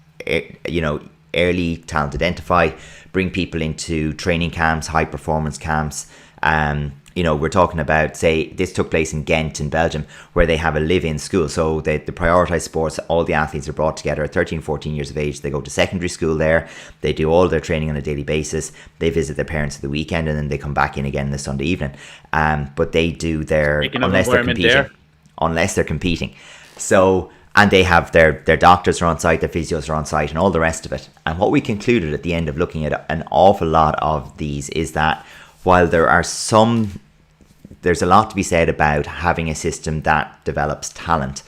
early talent identify, bring people into training camps, high performance camps. We're talking about, say, this took place in Ghent in Belgium, where they have a live-in school. So they prioritise sports. All the athletes are brought together at 13, 14 years of age. They go to secondary school there. They do all their training on a daily basis. They visit their parents at the weekend, and then they come back in again the Sunday evening. But they do their, unless they're competing. So, and they have their doctors are on site, their physios are on site, and all the rest of it. And what we concluded at the end of looking at an awful lot of these is that while there's a lot to be said about having a system that develops talent,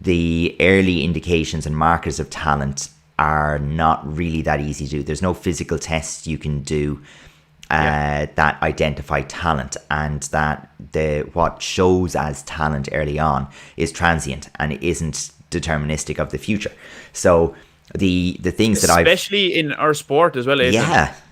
the early indications and markers of talent are not really that easy to do. There's no physical tests you can do that identify talent, and that what shows as talent early on is transient and it isn't deterministic of the future. So the things that especially in our sport as well,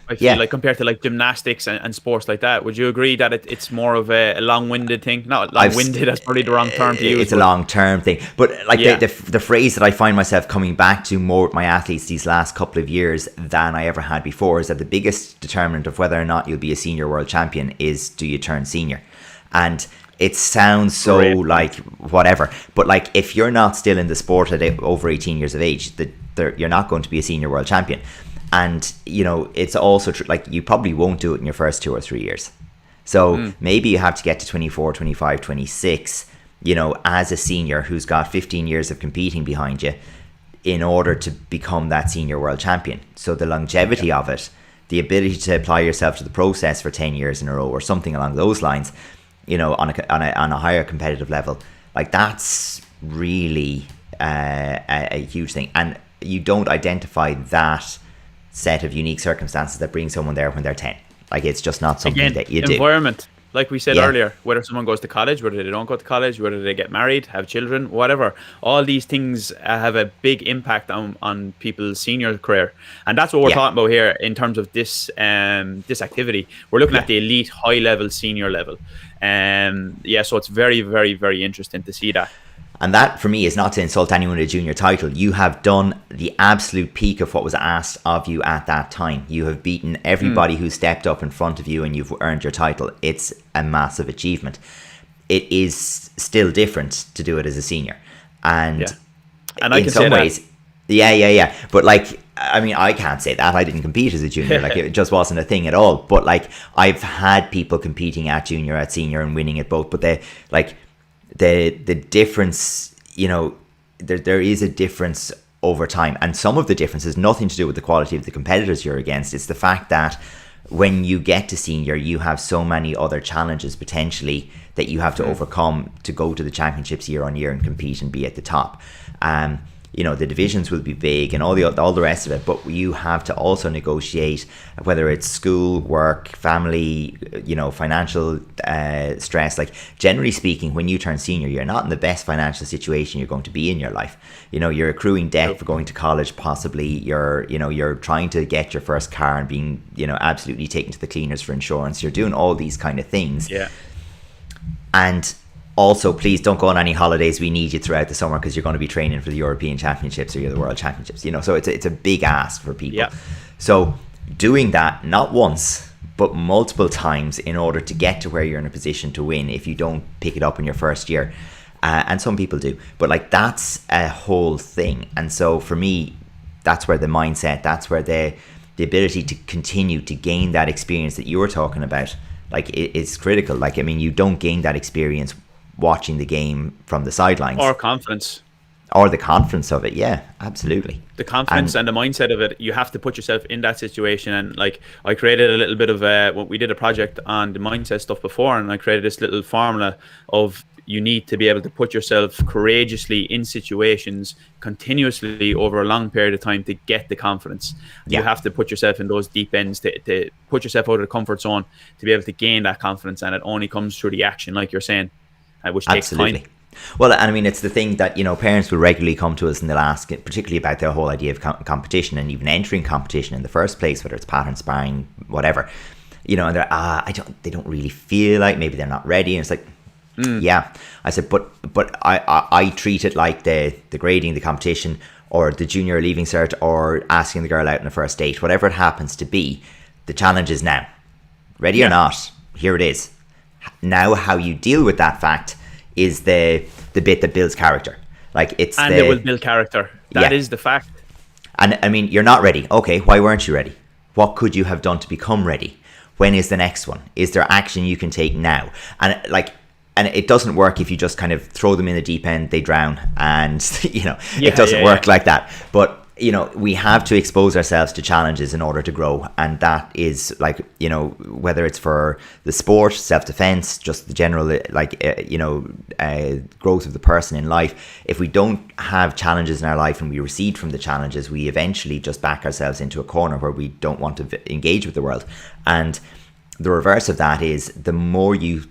I feel like compared to like gymnastics and sports like that, would you agree that it's more of a long-winded thing? Not long-winded, that's probably the wrong term to use. It's a long-term thing. But like the phrase that I find myself coming back to more with my athletes these last couple of years than I ever had before is that the biggest determinant of whether or not you'll be a senior world champion is, do you turn senior? And it sounds so like whatever. But like, if you're not still in the sport at over 18 years of age, you're not going to be a senior world champion. And, it's also true, like, you probably won't do it in your first 2 or 3 years. So maybe you have to get to 24, 25, 26, as a senior who's got 15 years of competing behind you in order to become that senior world champion. So the longevity of it, the ability to apply yourself to the process for 10 years in a row or something along those lines, on a higher competitive level, like, that's really a huge thing. And you don't identify that set of unique circumstances that bring someone there when they're 10. Like, it's just not something that you do. Environment, like we said earlier, whether someone goes to college, whether they don't go to college, whether they get married, have children, whatever, all these things have a big impact on people's senior career. And that's what we're talking about here in terms of this this activity. We're looking at the elite, high level, senior level. So it's very, very, very interesting to see that. And that, for me, is not to insult anyone with a junior title. You have done the absolute peak of what was asked of you at that time. You have beaten everybody who stepped up in front of you, and you've earned your title. It's a massive achievement. It is still different to do it as a senior. And I in some ways, but like, I mean, I can't say that. I didn't compete as a junior. Like, it just wasn't a thing at all. But like, I've had people competing at junior, at senior, and winning at both. But the difference, there is a difference over time. And some of the difference has nothing to do with the quality of the competitors you're against. It's the fact that when you get to senior, you have so many other challenges potentially that you have to overcome to go to the championships year on year and compete and be at the top. The divisions will be big and all the rest of it, but you have to also negotiate whether it's school, work, family, financial stress. Like, generally speaking, when you turn senior, you're not in the best financial situation you're going to be in your life. You're accruing debt for going to college, possibly. You're trying to get your first car and being, absolutely taken to the cleaners for insurance. You're doing all these kind of things. Yeah. And also, please don't go on any holidays. We need you throughout the summer because you're going to be training for the European Championships or the World Championships. So it's a big ask for people. Yeah. So doing that, not once, but multiple times in order to get to where you're in a position to win if you don't pick it up in your first year. And some people do. But like, that's a whole thing. And so for me, that's where the mindset, that's where the ability to continue to gain that experience that you were talking about, like, it's critical. Like, I mean, you don't gain that experience watching the game from the sidelines. Or confidence. or the confidence of it. Yeah, absolutely. The confidence and the mindset of it, you have to put yourself in that situation. And like, I created a little bit of we did a project on the mindset stuff before, and I created this little formula of, you need to be able to put yourself courageously in situations continuously over a long period of time to get the confidence. You have to put yourself in those deep ends to put yourself out of the comfort zone to be able to gain that confidence, and it only comes through the action, like you're saying, which takes time. Well, and I mean, it's the thing that, parents will regularly come to us and they'll ask, particularly about the whole idea of competition and even entering competition in the first place, whether it's pattern sparring, whatever, and they're, they don't really feel like, maybe they're not ready. And it's like, yeah, I said, but I treat it like the grading, the competition, or the junior leaving cert, or asking the girl out on a first date, whatever it happens to be. The challenge is now. Ready or not, here it is. Now, how you deal with that fact is the bit that builds character. Like it will build character. That is the fact. And I mean, you're not ready. Okay, why weren't you ready? What could you have done to become ready? When is the next one? Is there action you can take now? And it doesn't work if you just kind of throw them in the deep end, they drown, and it doesn't work like that. But we have to expose ourselves to challenges in order to grow, and that is like, whether it's for the sport, self-defense, just the general growth of the person in life. If we don't have challenges in our life and we recede from the challenges, we eventually just back ourselves into a corner where we don't want to engage with the world. And the reverse of that is, the more you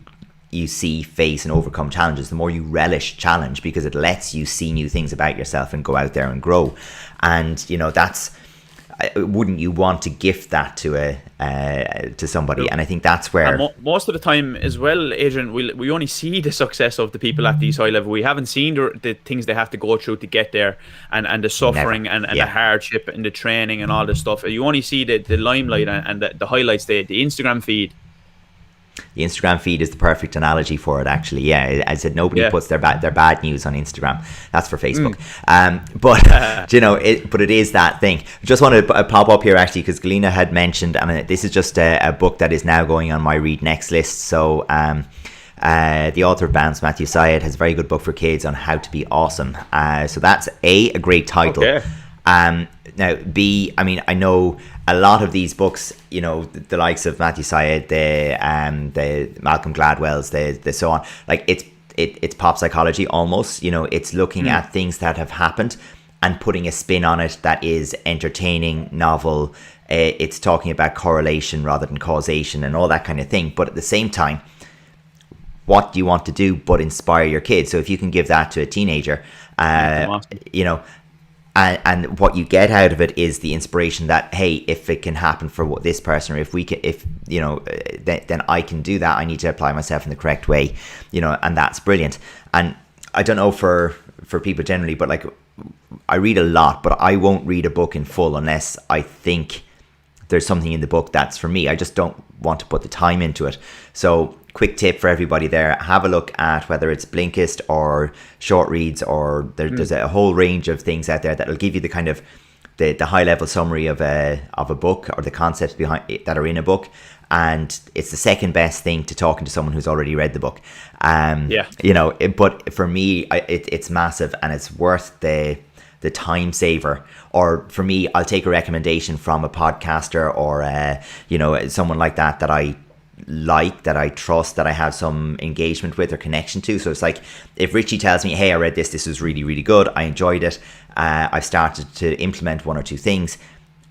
see, face and overcome challenges, the more you relish challenge, because it lets you see new things about yourself and go out there and grow. And that's, wouldn't you want to gift that to somebody? And I think that's where most of the time as well, Adrian, we only see the success of the people at these high level. We haven't seen the things they have to go through to get there, and the suffering and the hardship and the training and all this stuff. You only see the limelight and the highlights, the Instagram feed. The Instagram feed is the perfect analogy for it, actually. Yeah, I said nobody puts their bad news on Instagram. That's for Facebook. But it is that thing. I just want to pop up here, actually, because Galina had mentioned, and this is just a book that is now going on my read next list. So the author of Bounce, Matthew Syed, has a very good book for kids on how to be awesome. So that's a great title. Okay. Now, B, I mean, I know a lot of these books, the likes of Matthew Syed, the Malcolm Gladwell's, the so on, like it's pop psychology almost. It's looking at things that have happened and putting a spin on it that is entertaining, novel. It's talking about correlation rather than causation and all that kind of thing. But at the same time, what do you want to do but inspire your kids? So if you can give that to a teenager, and what you get out of it is the inspiration that, hey, if it can happen for this person, or if we can, then I can do that. I need to apply myself in the correct way, and that's brilliant. And I don't know for people generally, but like, I read a lot, but I won't read a book in full unless I think there's something in the book that's for me. I just don't want to put the time into it. So quick tip for everybody there, have a look at whether it's Blinkist or short reads, or there's a whole range of things out there that will give you the kind of the high level summary of a book, or the concepts behind it that are in a book. And it's the second best thing to talking to someone who's already read the book. But for me, it's massive, and it's worth the time saver. Or for me, I'll take a recommendation from a podcaster or someone like that I like, that I trust, that I have some engagement with or connection to. So it's like, if Richie tells me, hey, I read this was really, really good, I enjoyed it, I've started to implement one or two things,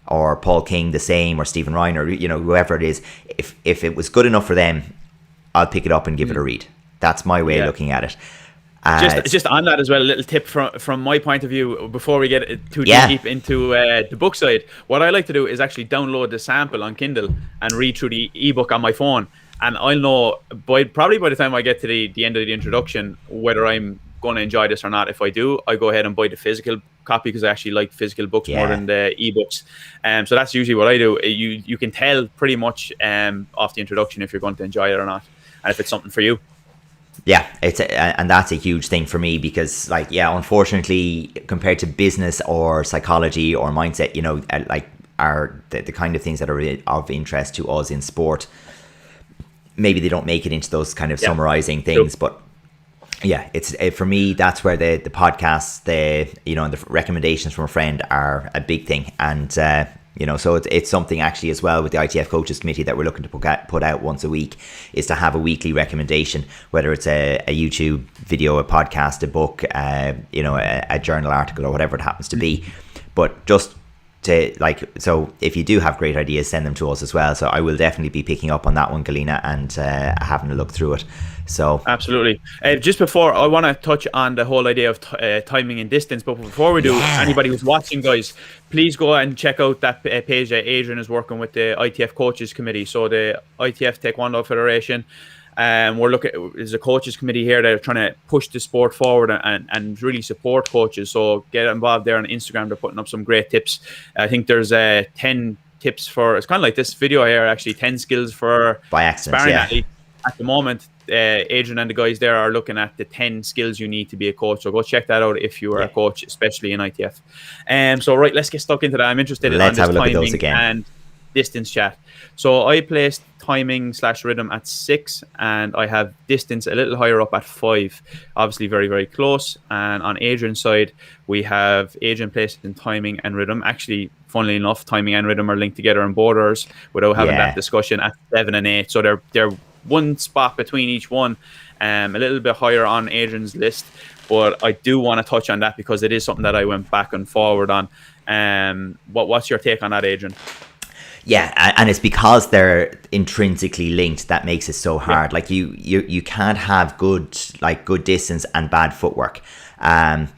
or Paul King the same, or Stephen Ryan, or whoever it is, if it was good enough for them, I'll pick it up and give it a read. That's my way of looking at it. Just on that as well, a little tip from my point of view before we get too deep into the book side. What I like to do is actually download the sample on Kindle and read through the ebook on my phone, and I'll know probably by the time I get to the end of the introduction whether I'm going to enjoy this or not. If I do, I go ahead and buy the physical copy, because I actually like physical books more than the ebooks. So that's usually what I do. You can tell pretty much off the introduction if you're going to enjoy it or not, and if it's something for you. Yeah, and that's a huge thing for me, because unfortunately, compared to business or psychology or mindset, are the kind of things that are of interest to us in sport, maybe they don't make it into those kind of summarizing things. But Yeah, it's for me. That's where the podcasts, and the recommendations from a friend are a big thing, and so it's something actually as well with the ITF Coaches Committee that we're looking to put out once a week, is to have a weekly recommendation, whether it's a YouTube video, a podcast, a book, a journal article, or whatever it happens to be, but just to so if you do have great ideas, send them to us as well. So I will definitely be picking up on that one, Galina, and having a look through it. So absolutely. Just before, I want to touch on the whole idea of timing and distance, but before we do, anybody who's watching, guys, please go and check out that page that Adrian is working with, the ITF Coaches Committee, so the ITF Taekwondo Federation. We're looking, there's a coaches committee here that are trying to push the sport forward and really support coaches. So get involved there on Instagram. They're putting up some great tips. I think there's 10 tips for, it's kind of like this video here, actually, 10 skills for by accident, sparring athlete. At the moment, Adrian and the guys there are looking at the 10 skills you need to be a coach. So go check that out if you are a coach, especially in ITF. So right, let's get stuck into that. I'm interested in this timing and distance chat. So I placed timing/rhythm at 6, and I have distance a little higher up at 5. Obviously very, very close. And on Adrian's side, we have Adrian placed in timing and rhythm. Actually, funnily enough, timing and rhythm are linked together in borders without having that discussion at 7 and 8. So they're one spot between each one, a little bit higher on Adrian's list. But I do want to touch on that because it is something that I went back and forward on. What's your take on that, Adrian? Yeah, and it's because they're intrinsically linked that makes it so hard. Like you can't have good distance and bad footwork. That's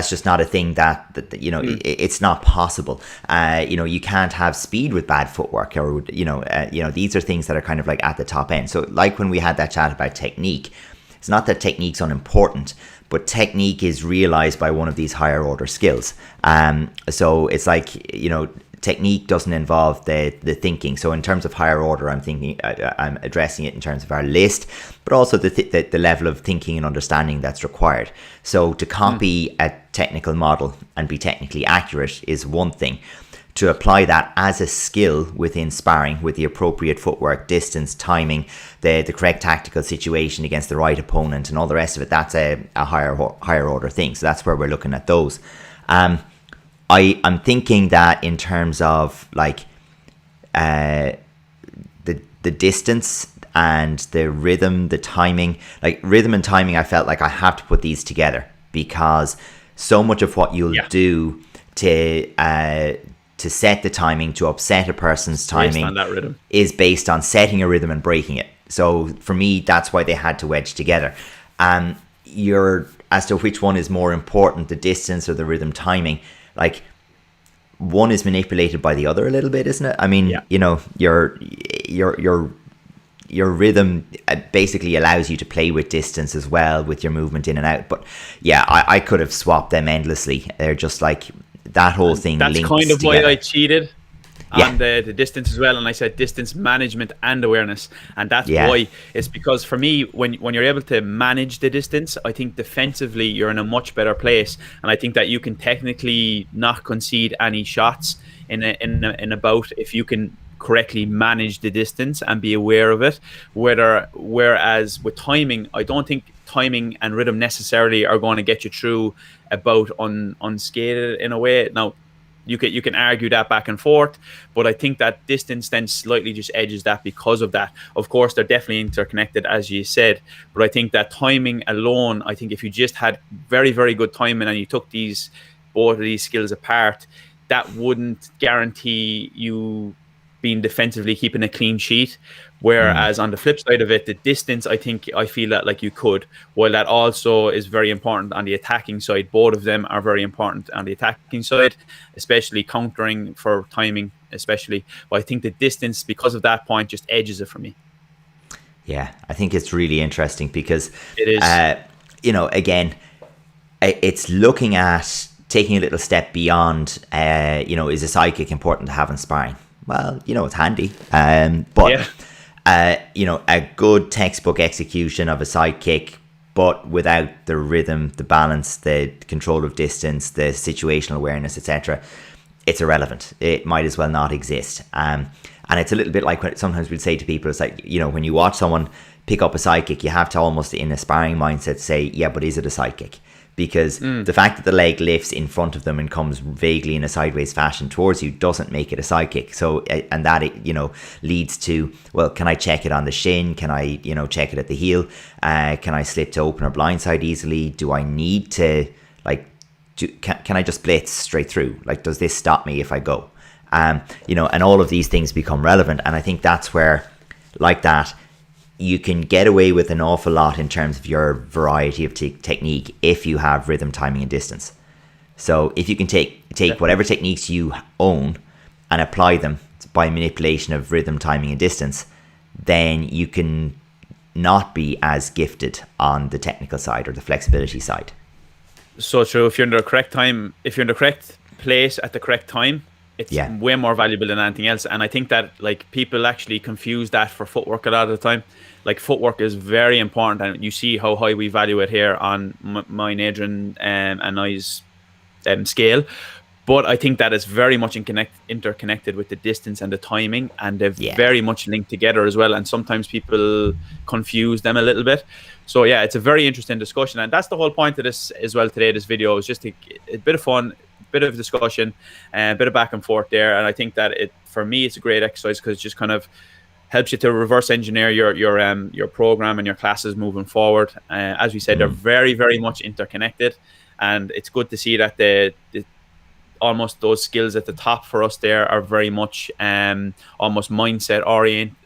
just not a thing that it's not possible. You can't have speed with bad footwork, or these are things that are kind of like at the top end. So like when we had that chat about technique, it's not that technique's unimportant, but technique is realized by one of these higher order skills. So it's like, technique doesn't involve the thinking. So in terms of higher order, I'm addressing it in terms of our list, but also the level of thinking and understanding that's required. So to copy a technical model and be technically accurate is one thing. To apply that as a skill within sparring with the appropriate footwork, distance, timing, the correct tactical situation against the right opponent, and all the rest of it, that's a higher order thing. So that's where we're looking at those. I'm thinking that in terms of like the distance and the rhythm, the timing, like rhythm and timing, I felt like I have to put these together because so much of what you'll do to set the timing, to upset a person's timing, on that rhythm, is based on setting a rhythm and breaking it. So for me, that's why they had to wedge together. As to which one is more important, the distance or the rhythm timing, like one is manipulated by the other a little bit, isn't it? I mean, your rhythm basically allows you to play with distance as well with your movement in and out. But yeah, I could have swapped them endlessly. They're just like that whole thing. That's links kind of together. why I cheated on the distance as well, and I said distance management and awareness, and that's why. It's because for me, when you're able to manage the distance, I think defensively you're in a much better place, and I think that you can technically not concede any shots in a bout if you can correctly manage the distance and be aware of it. Whereas with timing, I don't think timing and rhythm necessarily are going to get you through a bout unscathed in a way. Now, you can argue that back and forth, but I think that distance then slightly just edges that because of that. Of course, they're definitely interconnected, as you said, but I think that timing alone, I think if you just had very, very good timing and you took both of these skills apart, that wouldn't guarantee you being defensively keeping a clean sheet. Whereas on the flip side of it, the distance, I feel that like you could, while that also is very important on the attacking side. Both of them are very important on the attacking side, especially countering for timing, especially. But I think the distance, because of that point, just edges it for me. Yeah, I think it's really interesting because it is. Again, it's looking at taking a little step beyond. Is a sidekick important to have in sparring? Well, it's handy, but. Yeah. A good textbook execution of a side kick, but without the rhythm, the balance, the control of distance, the situational awareness, etc., it's irrelevant. It might as well not exist. And it's a little bit like what sometimes we'd say to people, it's like, when you watch someone pick up a side kick, you have to almost in a sparring mindset say, yeah, but is it a side kick? Because the fact that the leg lifts in front of them and comes vaguely in a sideways fashion towards you doesn't make it a side kick. So, and that, leads to, well, can I check it on the shin? Can I, check it at the heel? Can I slip to open or blindside easily? Do I need to, can I just blitz straight through? Like, does this stop me if I go? And all of these things become relevant. And I think that's where, like that, you can get away with an awful lot in terms of your variety of technique if you have rhythm, timing, and distance. So if you can take whatever techniques you own and apply them by manipulation of rhythm, timing, and distance, then you can not be as gifted on the technical side or the flexibility side. So true. If you're in the correct time, if you're in the correct place at the correct time, it's way more valuable than anything else. And I think that people actually confuse that for footwork a lot of the time. Like, footwork is very important, and you see how high we value it here on mine, Adrian, and I's scale. But I think that it's very much interconnected with the distance and the timing, and they're very much linked together as well. And sometimes people confuse them a little bit. So yeah, it's a very interesting discussion, and that's the whole point of this as well today. This video is just a bit of fun, bit of discussion, and a bit of back and forth there. And I think that for me, it's a great exercise because it just kind of helps you to reverse engineer your program and your classes moving forward. As we said, they're very, very much interconnected, and it's good to see that the almost those skills at the top for us there are very much almost mindset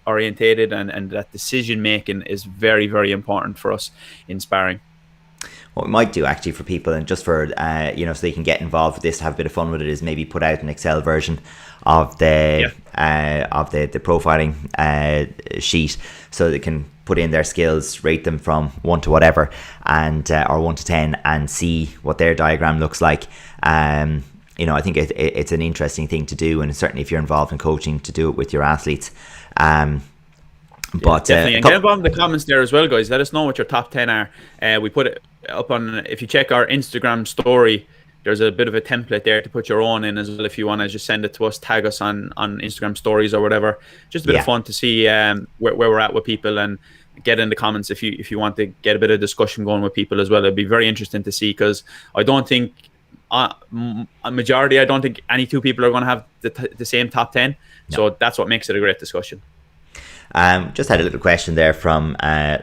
orientated, and that decision making is very, very important for us in sparring. What we might do actually for people, and just for so they can get involved with this, have a bit of fun with it, is maybe put out an Excel version of the profiling sheet, so they can put in their skills, rate them from 1 to whatever, and or 1 to 10, and see what their diagram looks like. I think it's an interesting thing to do, and certainly if you're involved in coaching, to do it with your athletes. But definitely, and get involved in the comments there as well, guys. Let us know what your top 10 are. We put it up on, if you check our Instagram story, there's a bit of a template there to put your own in as well. If you want to just send it to us, tag us on Instagram stories or whatever. Just a bit of fun to see where we're at with people, and get in the comments if you want to get a bit of discussion going with people as well. It'd be very interesting to see, because I don't think a majority, I don't think any two people are going to have the same top 10. No. So that's what makes it a great discussion. Just had a little question there from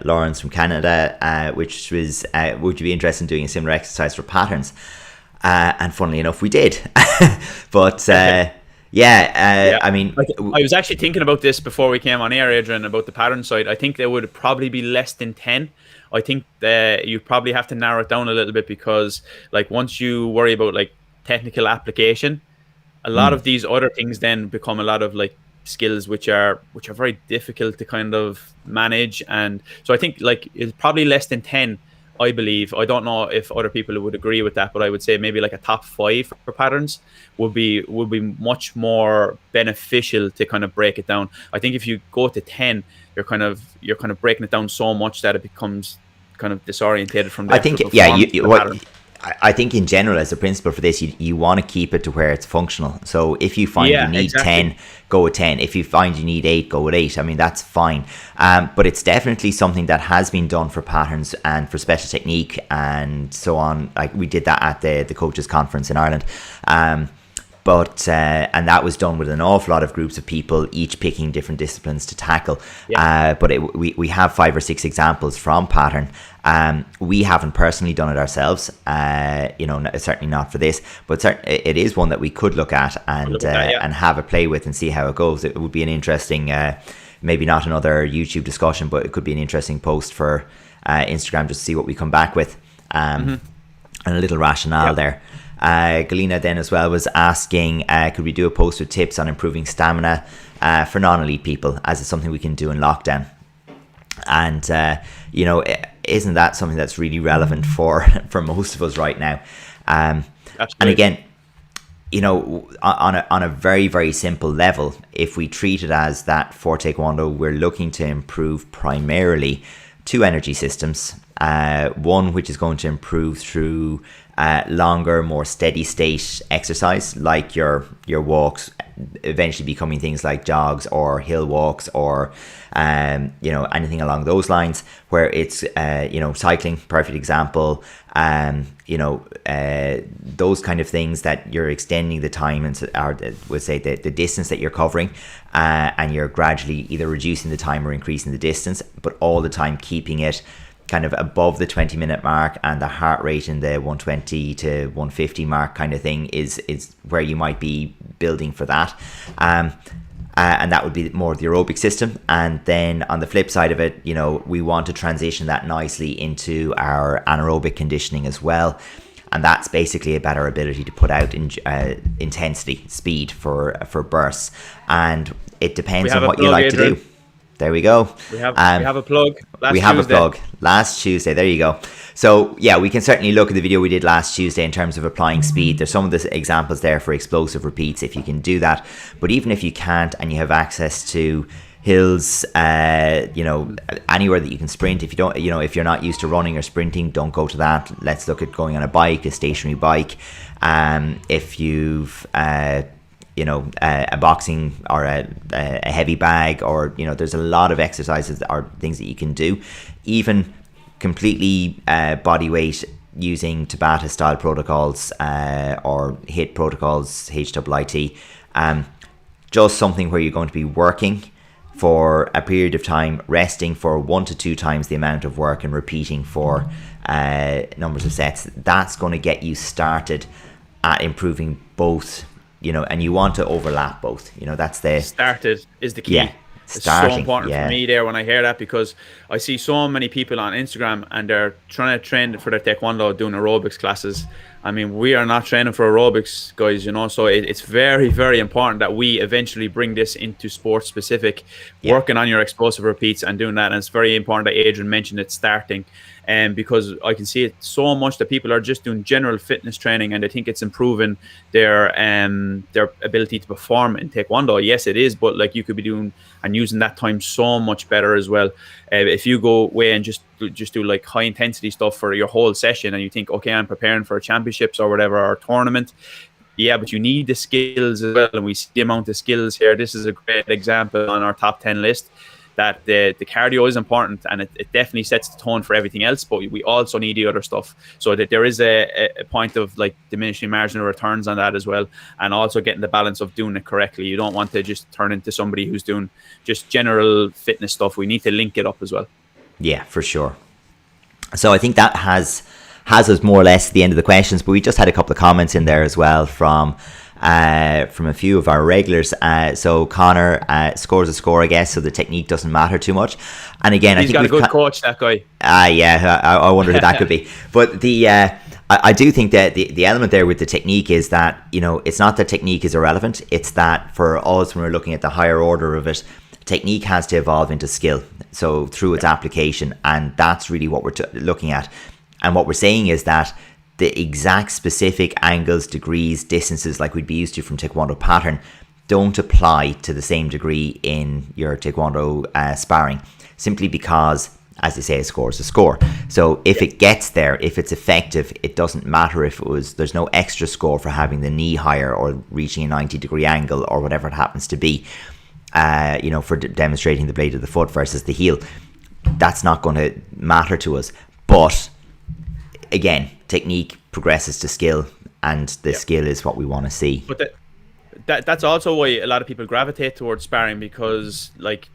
Lawrence from Canada, which was, would you be interested in doing a similar exercise for patterns? And funnily enough, we did. But I mean, I was actually thinking about this before we came on air, Adrian, about the pattern side. I think there would probably be less than 10. I think that you probably have to narrow it down a little bit, because once you worry about technical application, a lot of these other things then become a lot of skills which are very difficult to kind of manage. And so I think it's probably less than 10, I believe. I don't know if other people would agree with that, but I would say maybe a top 5 for patterns would be much more beneficial to kind of break it down. I think if you go to 10, you're kind of breaking it down so much that it becomes kind of disorientated from the I think in general, as a principle for this, you want to keep it to where it's functional. So if you find you need 10, go with 10. If you find you need 8, go with 8. I mean, that's fine. But it's definitely something that has been done for patterns and for special technique and so on. We did that at the coaches conference in Ireland. But and that was done with an awful lot of groups of people, each picking different disciplines to tackle. But we have 5 or 6 examples from pattern. We haven't personally done it ourselves, certainly not for this, but it is one that we could look at and have a play with and see how it goes. It would be an interesting, maybe not another YouTube discussion, but it could be an interesting post for Instagram, just to see what we come back with, and a little rationale there. Galina then as well was asking, could we do a post with tips on improving stamina for non-elite people, as it's something we can do in lockdown? And isn't that something that's really relevant for most of us right now? And again, on a very, very simple level, if we treat it as that for Taekwondo, we're looking to improve primarily 2 energy systems. One which is going to improve through longer, more steady state exercise, like your walks, eventually becoming things like jogs or hill walks or anything along those lines, where it's cycling, perfect example. Those kind of things that you're extending the time and we'll say the distance that you're covering, and you're gradually either reducing the time or increasing the distance, but all the time keeping it kind of above the 20-minute mark, and the heart rate in the 120 to 150 mark kind of thing is where you might be building for that. And that would be more the aerobic system. And then on the flip side of it, we want to transition that nicely into our anaerobic conditioning as well. And that's basically about our ability to put out intensity, speed for bursts. And it depends on what you like to do. There we go. We have a plug. Last Tuesday. There you go. So yeah, we can certainly look at the video we did last Tuesday in terms of applying speed. There's some of the examples there for explosive repeats if you can do that. But even if you can't and you have access to hills, anywhere that you can sprint, if you don't, if you're not used to running or sprinting, don't go to that. Let's look at going on a bike, a stationary bike. If you've a boxing or a heavy bag, or there's a lot of exercises or things that you can do, even completely body weight using Tabata style protocols or HIIT protocols, HIIT, just something where you're going to be working for a period of time, resting for 1 to 2 times the amount of work, and repeating for numbers of sets. That's going to get you started at improving both. And you want to overlap both. That's the started is the key. Yeah, it's so important for me there when I hear that, because I see so many people on Instagram and they're trying to train for their Taekwondo, doing aerobics classes. I mean, we are not training for aerobics, guys, so it's very, very important that we eventually bring this into sports specific, working on your explosive repeats and doing that. And it's very important that Adrian mentioned it starting. Because I can see it so much that people are just doing general fitness training and they think it's improving their ability to perform in Taekwondo. Yes, it is, but like you could be doing and using that time so much better as well. If you go away and just do like high intensity stuff for your whole session, and you think, okay, I'm preparing for championships or whatever, or tournament. Yeah, but you need the skills as well, and we see the amount of skills here. This is a great example on our top 10 list. That the cardio is important, and it definitely sets the tone for everything else, but we also need the other stuff, so that there is a point of like diminishing marginal returns on that as well, and also getting the balance of doing it correctly. You don't want to just turn into somebody who's doing just general fitness stuff. We need to link it up as well. Yeah, for sure. So I think that has us more or less at the end of the questions, but we just had a couple of comments in there as well from a few of our regulars. So Connor scores a score, I guess, so the technique doesn't matter too much. And again, he's got a good coach, that guy. I wonder who that could be. But I do think that the element there with the technique is that, it's not that technique is irrelevant. It's that for us, when we're looking at the higher order of it, technique has to evolve into skill. So through its application, and that's really what we're looking at. And what we're saying is that the exact specific angles, degrees, distances like we'd be used to from Taekwondo pattern don't apply to the same degree in your Taekwondo sparring, simply because, as they say, a score is a score. So if it gets there, if it's effective, it doesn't matter if there's no extra score for having the knee higher or reaching a 90-degree angle or whatever it happens to be, for demonstrating the blade of the foot versus the heel. That's not going to matter to us. But again, technique progresses to skill, and the skill is what we want to see. But that's also why a lot of people gravitate towards sparring, because like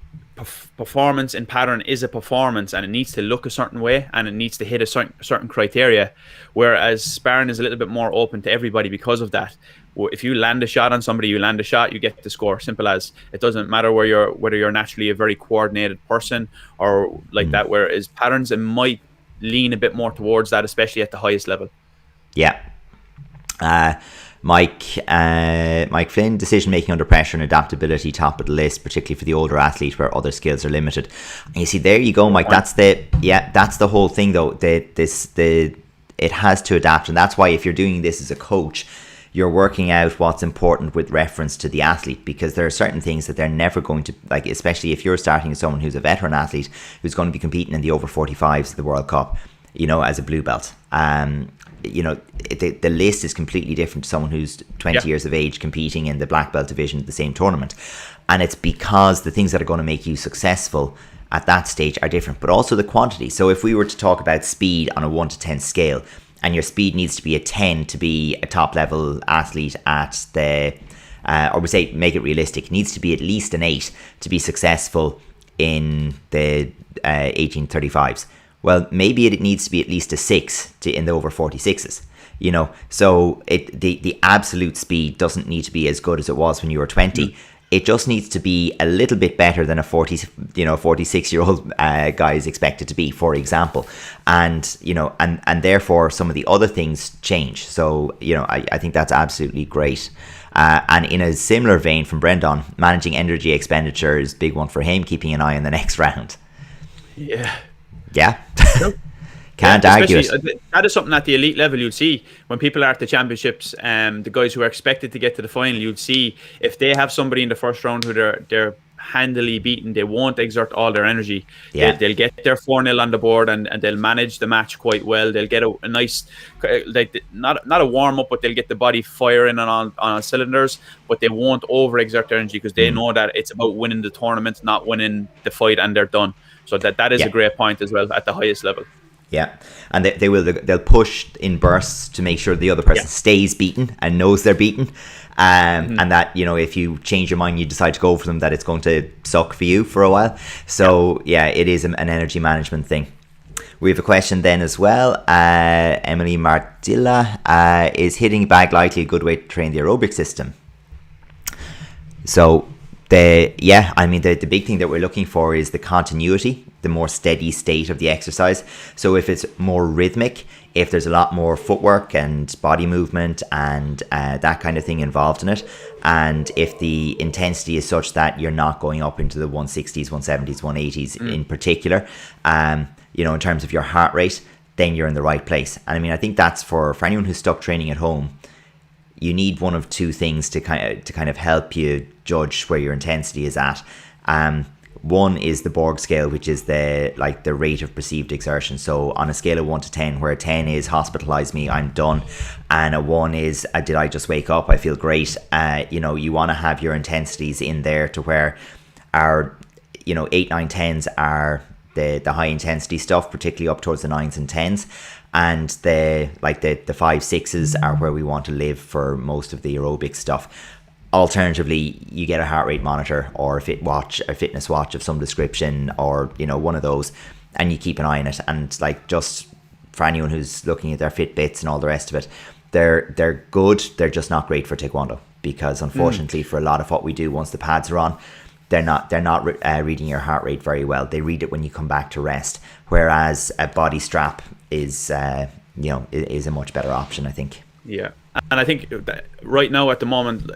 performance in pattern is a performance, and it needs to look a certain way, and it needs to hit a certain criteria, whereas sparring is a little bit more open to everybody because of that. If you land a shot on somebody, you land a shot, you get the score. Simple as. It doesn't matter whether you're naturally a very coordinated person or like that, whereas patterns, it might lean a bit more towards that, especially at the highest level. Yeah. Mike Flynn, decision making under pressure and adaptability, top of the list, particularly for the older athlete where other skills are limited. And you see, there you go, Mike. That's the whole thing, though. It has to adapt, and that's why if you're doing this as a coach, you're working out what's important with reference to the athlete, because there are certain things that they're never going to, like, especially if you're starting as someone who's a veteran athlete who's going to be competing in the over 45s of the World Cup, as a blue belt. the list is completely different to someone who's 20 years of age competing in the black belt division at the same tournament. And it's because the things that are going to make you successful at that stage are different, but also the quantity. So if we were to talk about speed on a 1 to 10 scale, and your speed needs to be a 10 to be a top level athlete at the, or we say make it realistic, it needs to be at least an 8 to be successful in the 1835s. Well, maybe it needs to be at least a 6 in the over 46s. So the absolute speed doesn't need to be as good as it was when you were 20. It just needs to be a little bit better than a 46-year-old guy is expected to be, for example. And, and therefore some of the other things change. So, I think that's absolutely great. And in a similar vein from Brendan, managing energy expenditure is a big one for him, keeping an eye on the next round. Yeah. Can't argue it. That is something at the elite level you'd see when people are at the championships. The guys who are expected to get to the final, you'd see if they have somebody in the first round who they're handily beaten, they won't exert all their energy. They'll get their 4-0 on the board and they'll manage the match quite well. They'll get a nice, like not a warm up, but they'll get the body firing on cylinders, but they won't overexert their energy because they know that it's about winning the tournament, not winning the fight, and they're done. So that is a great point as well at the highest level. Yeah, and they'll push in bursts to make sure the other person stays beaten and knows they're beaten, and that if you change your mind, you decide to go for them, that it's going to suck for you for a while. So it is an energy management thing. We have a question then as well. Emily Martilla, is hitting a bag likely a good way to train the aerobic system? So the big thing that we're looking for is the continuity, the more steady state of the exercise. So if it's more rhythmic, if there's a lot more footwork and body movement and that kind of thing involved in it, and if the intensity is such that you're not going up into the 160s, 170s, 180s in particular, in terms of your heart rate, then you're in the right place. And I think that's for anyone who's stuck training at home. You need one of two things to kind of help you judge where your intensity is at. One is the Borg scale, which is the rate of perceived exertion. So on a scale of 1 to 10, where a 10 is hospitalize me, I'm done, and a 1 is did I just wake up, I feel great. You want to have your intensities in there to where our 8, 9, 10s are the high intensity stuff, particularly up towards the 9s and 10s. And the 5, 6s are where we want to live for most of the aerobic stuff. Alternatively, you get a heart rate monitor or a fitness watch of some description, or one of those, and you keep an eye on it. And just for anyone who's looking at their Fitbits and all the rest of it, they're good. They're just not great for Taekwondo, because unfortunately for a lot of what we do, once the pads are on, they're not reading your heart rate very well. They read it when you come back to rest, whereas a body strap is a much better option, I think. Yeah. And I think that right now at the moment,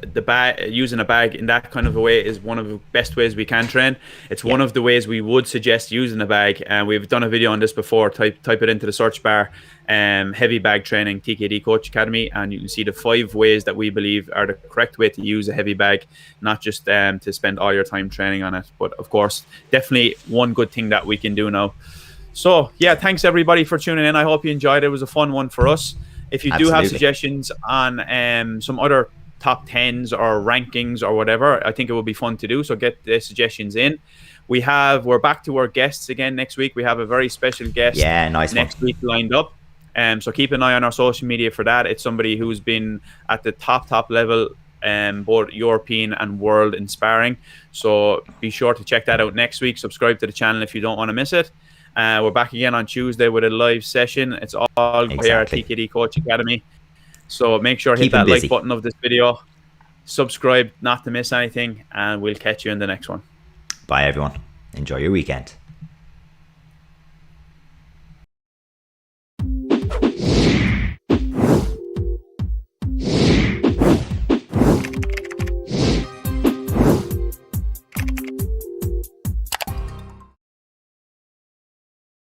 using a bag in that kind of a way is one of the best ways we can train. It's one of the ways we would suggest using a bag. And we've done a video on this before. Type it into the search bar, heavy bag training, TKD Coach Academy, and you can see the 5 ways that we believe are the correct way to use a heavy bag, not just to spend all your time training on it. But of course, definitely one good thing that we can do now. So thanks everybody for tuning in. I hope you enjoyed it. It was a fun one for us. If you do have suggestions on some other top 10s or rankings or whatever, I think it would be fun to do. So get the suggestions in. We're back to our guests again next week. We have a very special guest next week lined up. So keep an eye on our social media for that. It's somebody who's been at the top level, both European and world in sparring. So be sure to check that out next week. Subscribe to the channel if you don't want to miss it. We're back again on Tuesday with a live session. It's all here at TKD Coach Academy. So make sure to hit that like button of this video. Subscribe not to miss anything. And we'll catch you in the next one. Bye, everyone. Enjoy your weekend.